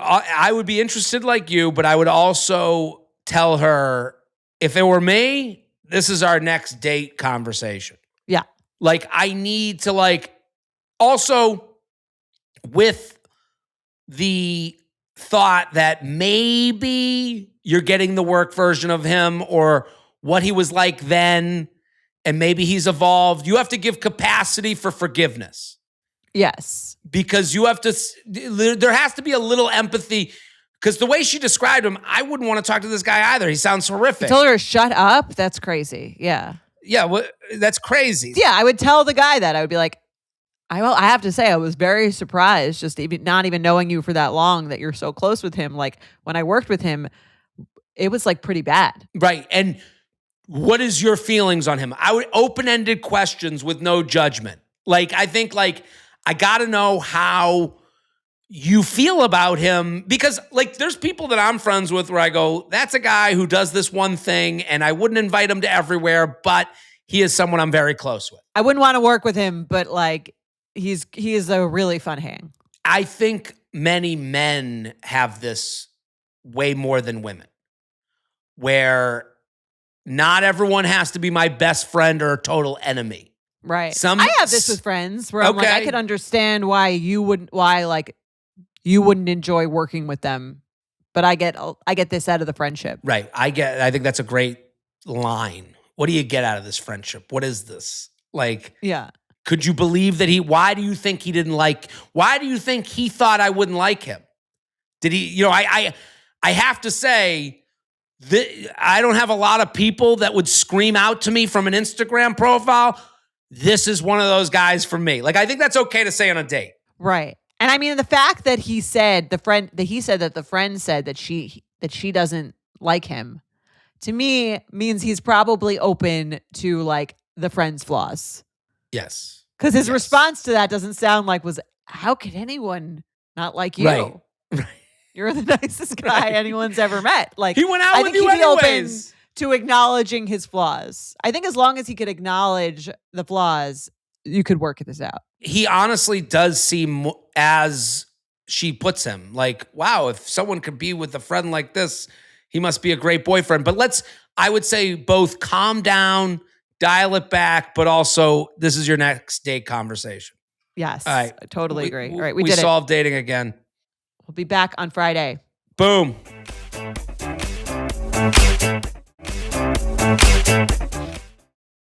interested like you, but I would also tell her, if it were me, this is our next date conversation. Yeah. Like, I need to, like, also with the thought that maybe you're getting the work version of him or what he was like then, and maybe he's evolved. You have to give capacity for forgiveness. Yes. Because there has to be a little empathy. Because the way she described him, I wouldn't want to talk to this guy either. He sounds horrific. I told her to shut up. That's crazy. Yeah. Yeah, well, that's crazy. Yeah, I would tell the guy that. I would be like, I have to say, I was very surprised, just not even knowing you for that long, that you're so close with him. Like, when I worked with him, it was like pretty bad. Right. And what is your feelings on him? I would open-ended questions with no judgment. Like, I think, like, I got to know how you feel about him, because, like, there's people that I'm friends with where I go, that's a guy who does this one thing and I wouldn't invite him to everywhere, but he is someone I'm very close with. I wouldn't want to work with him, but like, he is a really fun hang. I think many men have this way more than women, where not everyone has to be my best friend or a total enemy. Right. I have this with friends where I'm like, I could understand why you wouldn't enjoy working with them, but I get this out of the friendship. Right. I think that's a great line. What do you get out of this friendship? What is this? Like, yeah. Could you believe that why do you think he thought I wouldn't like him? Did he, I have to say, I don't have a lot of people that would scream out to me from an Instagram profile, this is one of those guys for me. Like, I think that's okay to say on a date. Right. And I mean, the fact that he said that the friend said that she doesn't like him, to me means he's probably open to, like, the friend's flaws. Yes. Because his response to that doesn't sound like how could anyone not like you? Right. You're the nicest guy anyone's ever met. Like, he went out with you anyways. I think he'd be open to acknowledging his flaws. I think as long as he could acknowledge the flaws, you could work this out. He honestly does seem, as she puts him, like, wow, if someone could be with a friend like this, he must be a great boyfriend. But I would say both calm down, dial it back, but also this is your next date conversation. Yes. All right. I totally agree. All right. We did solved dating again. We'll be back on Friday. Boom.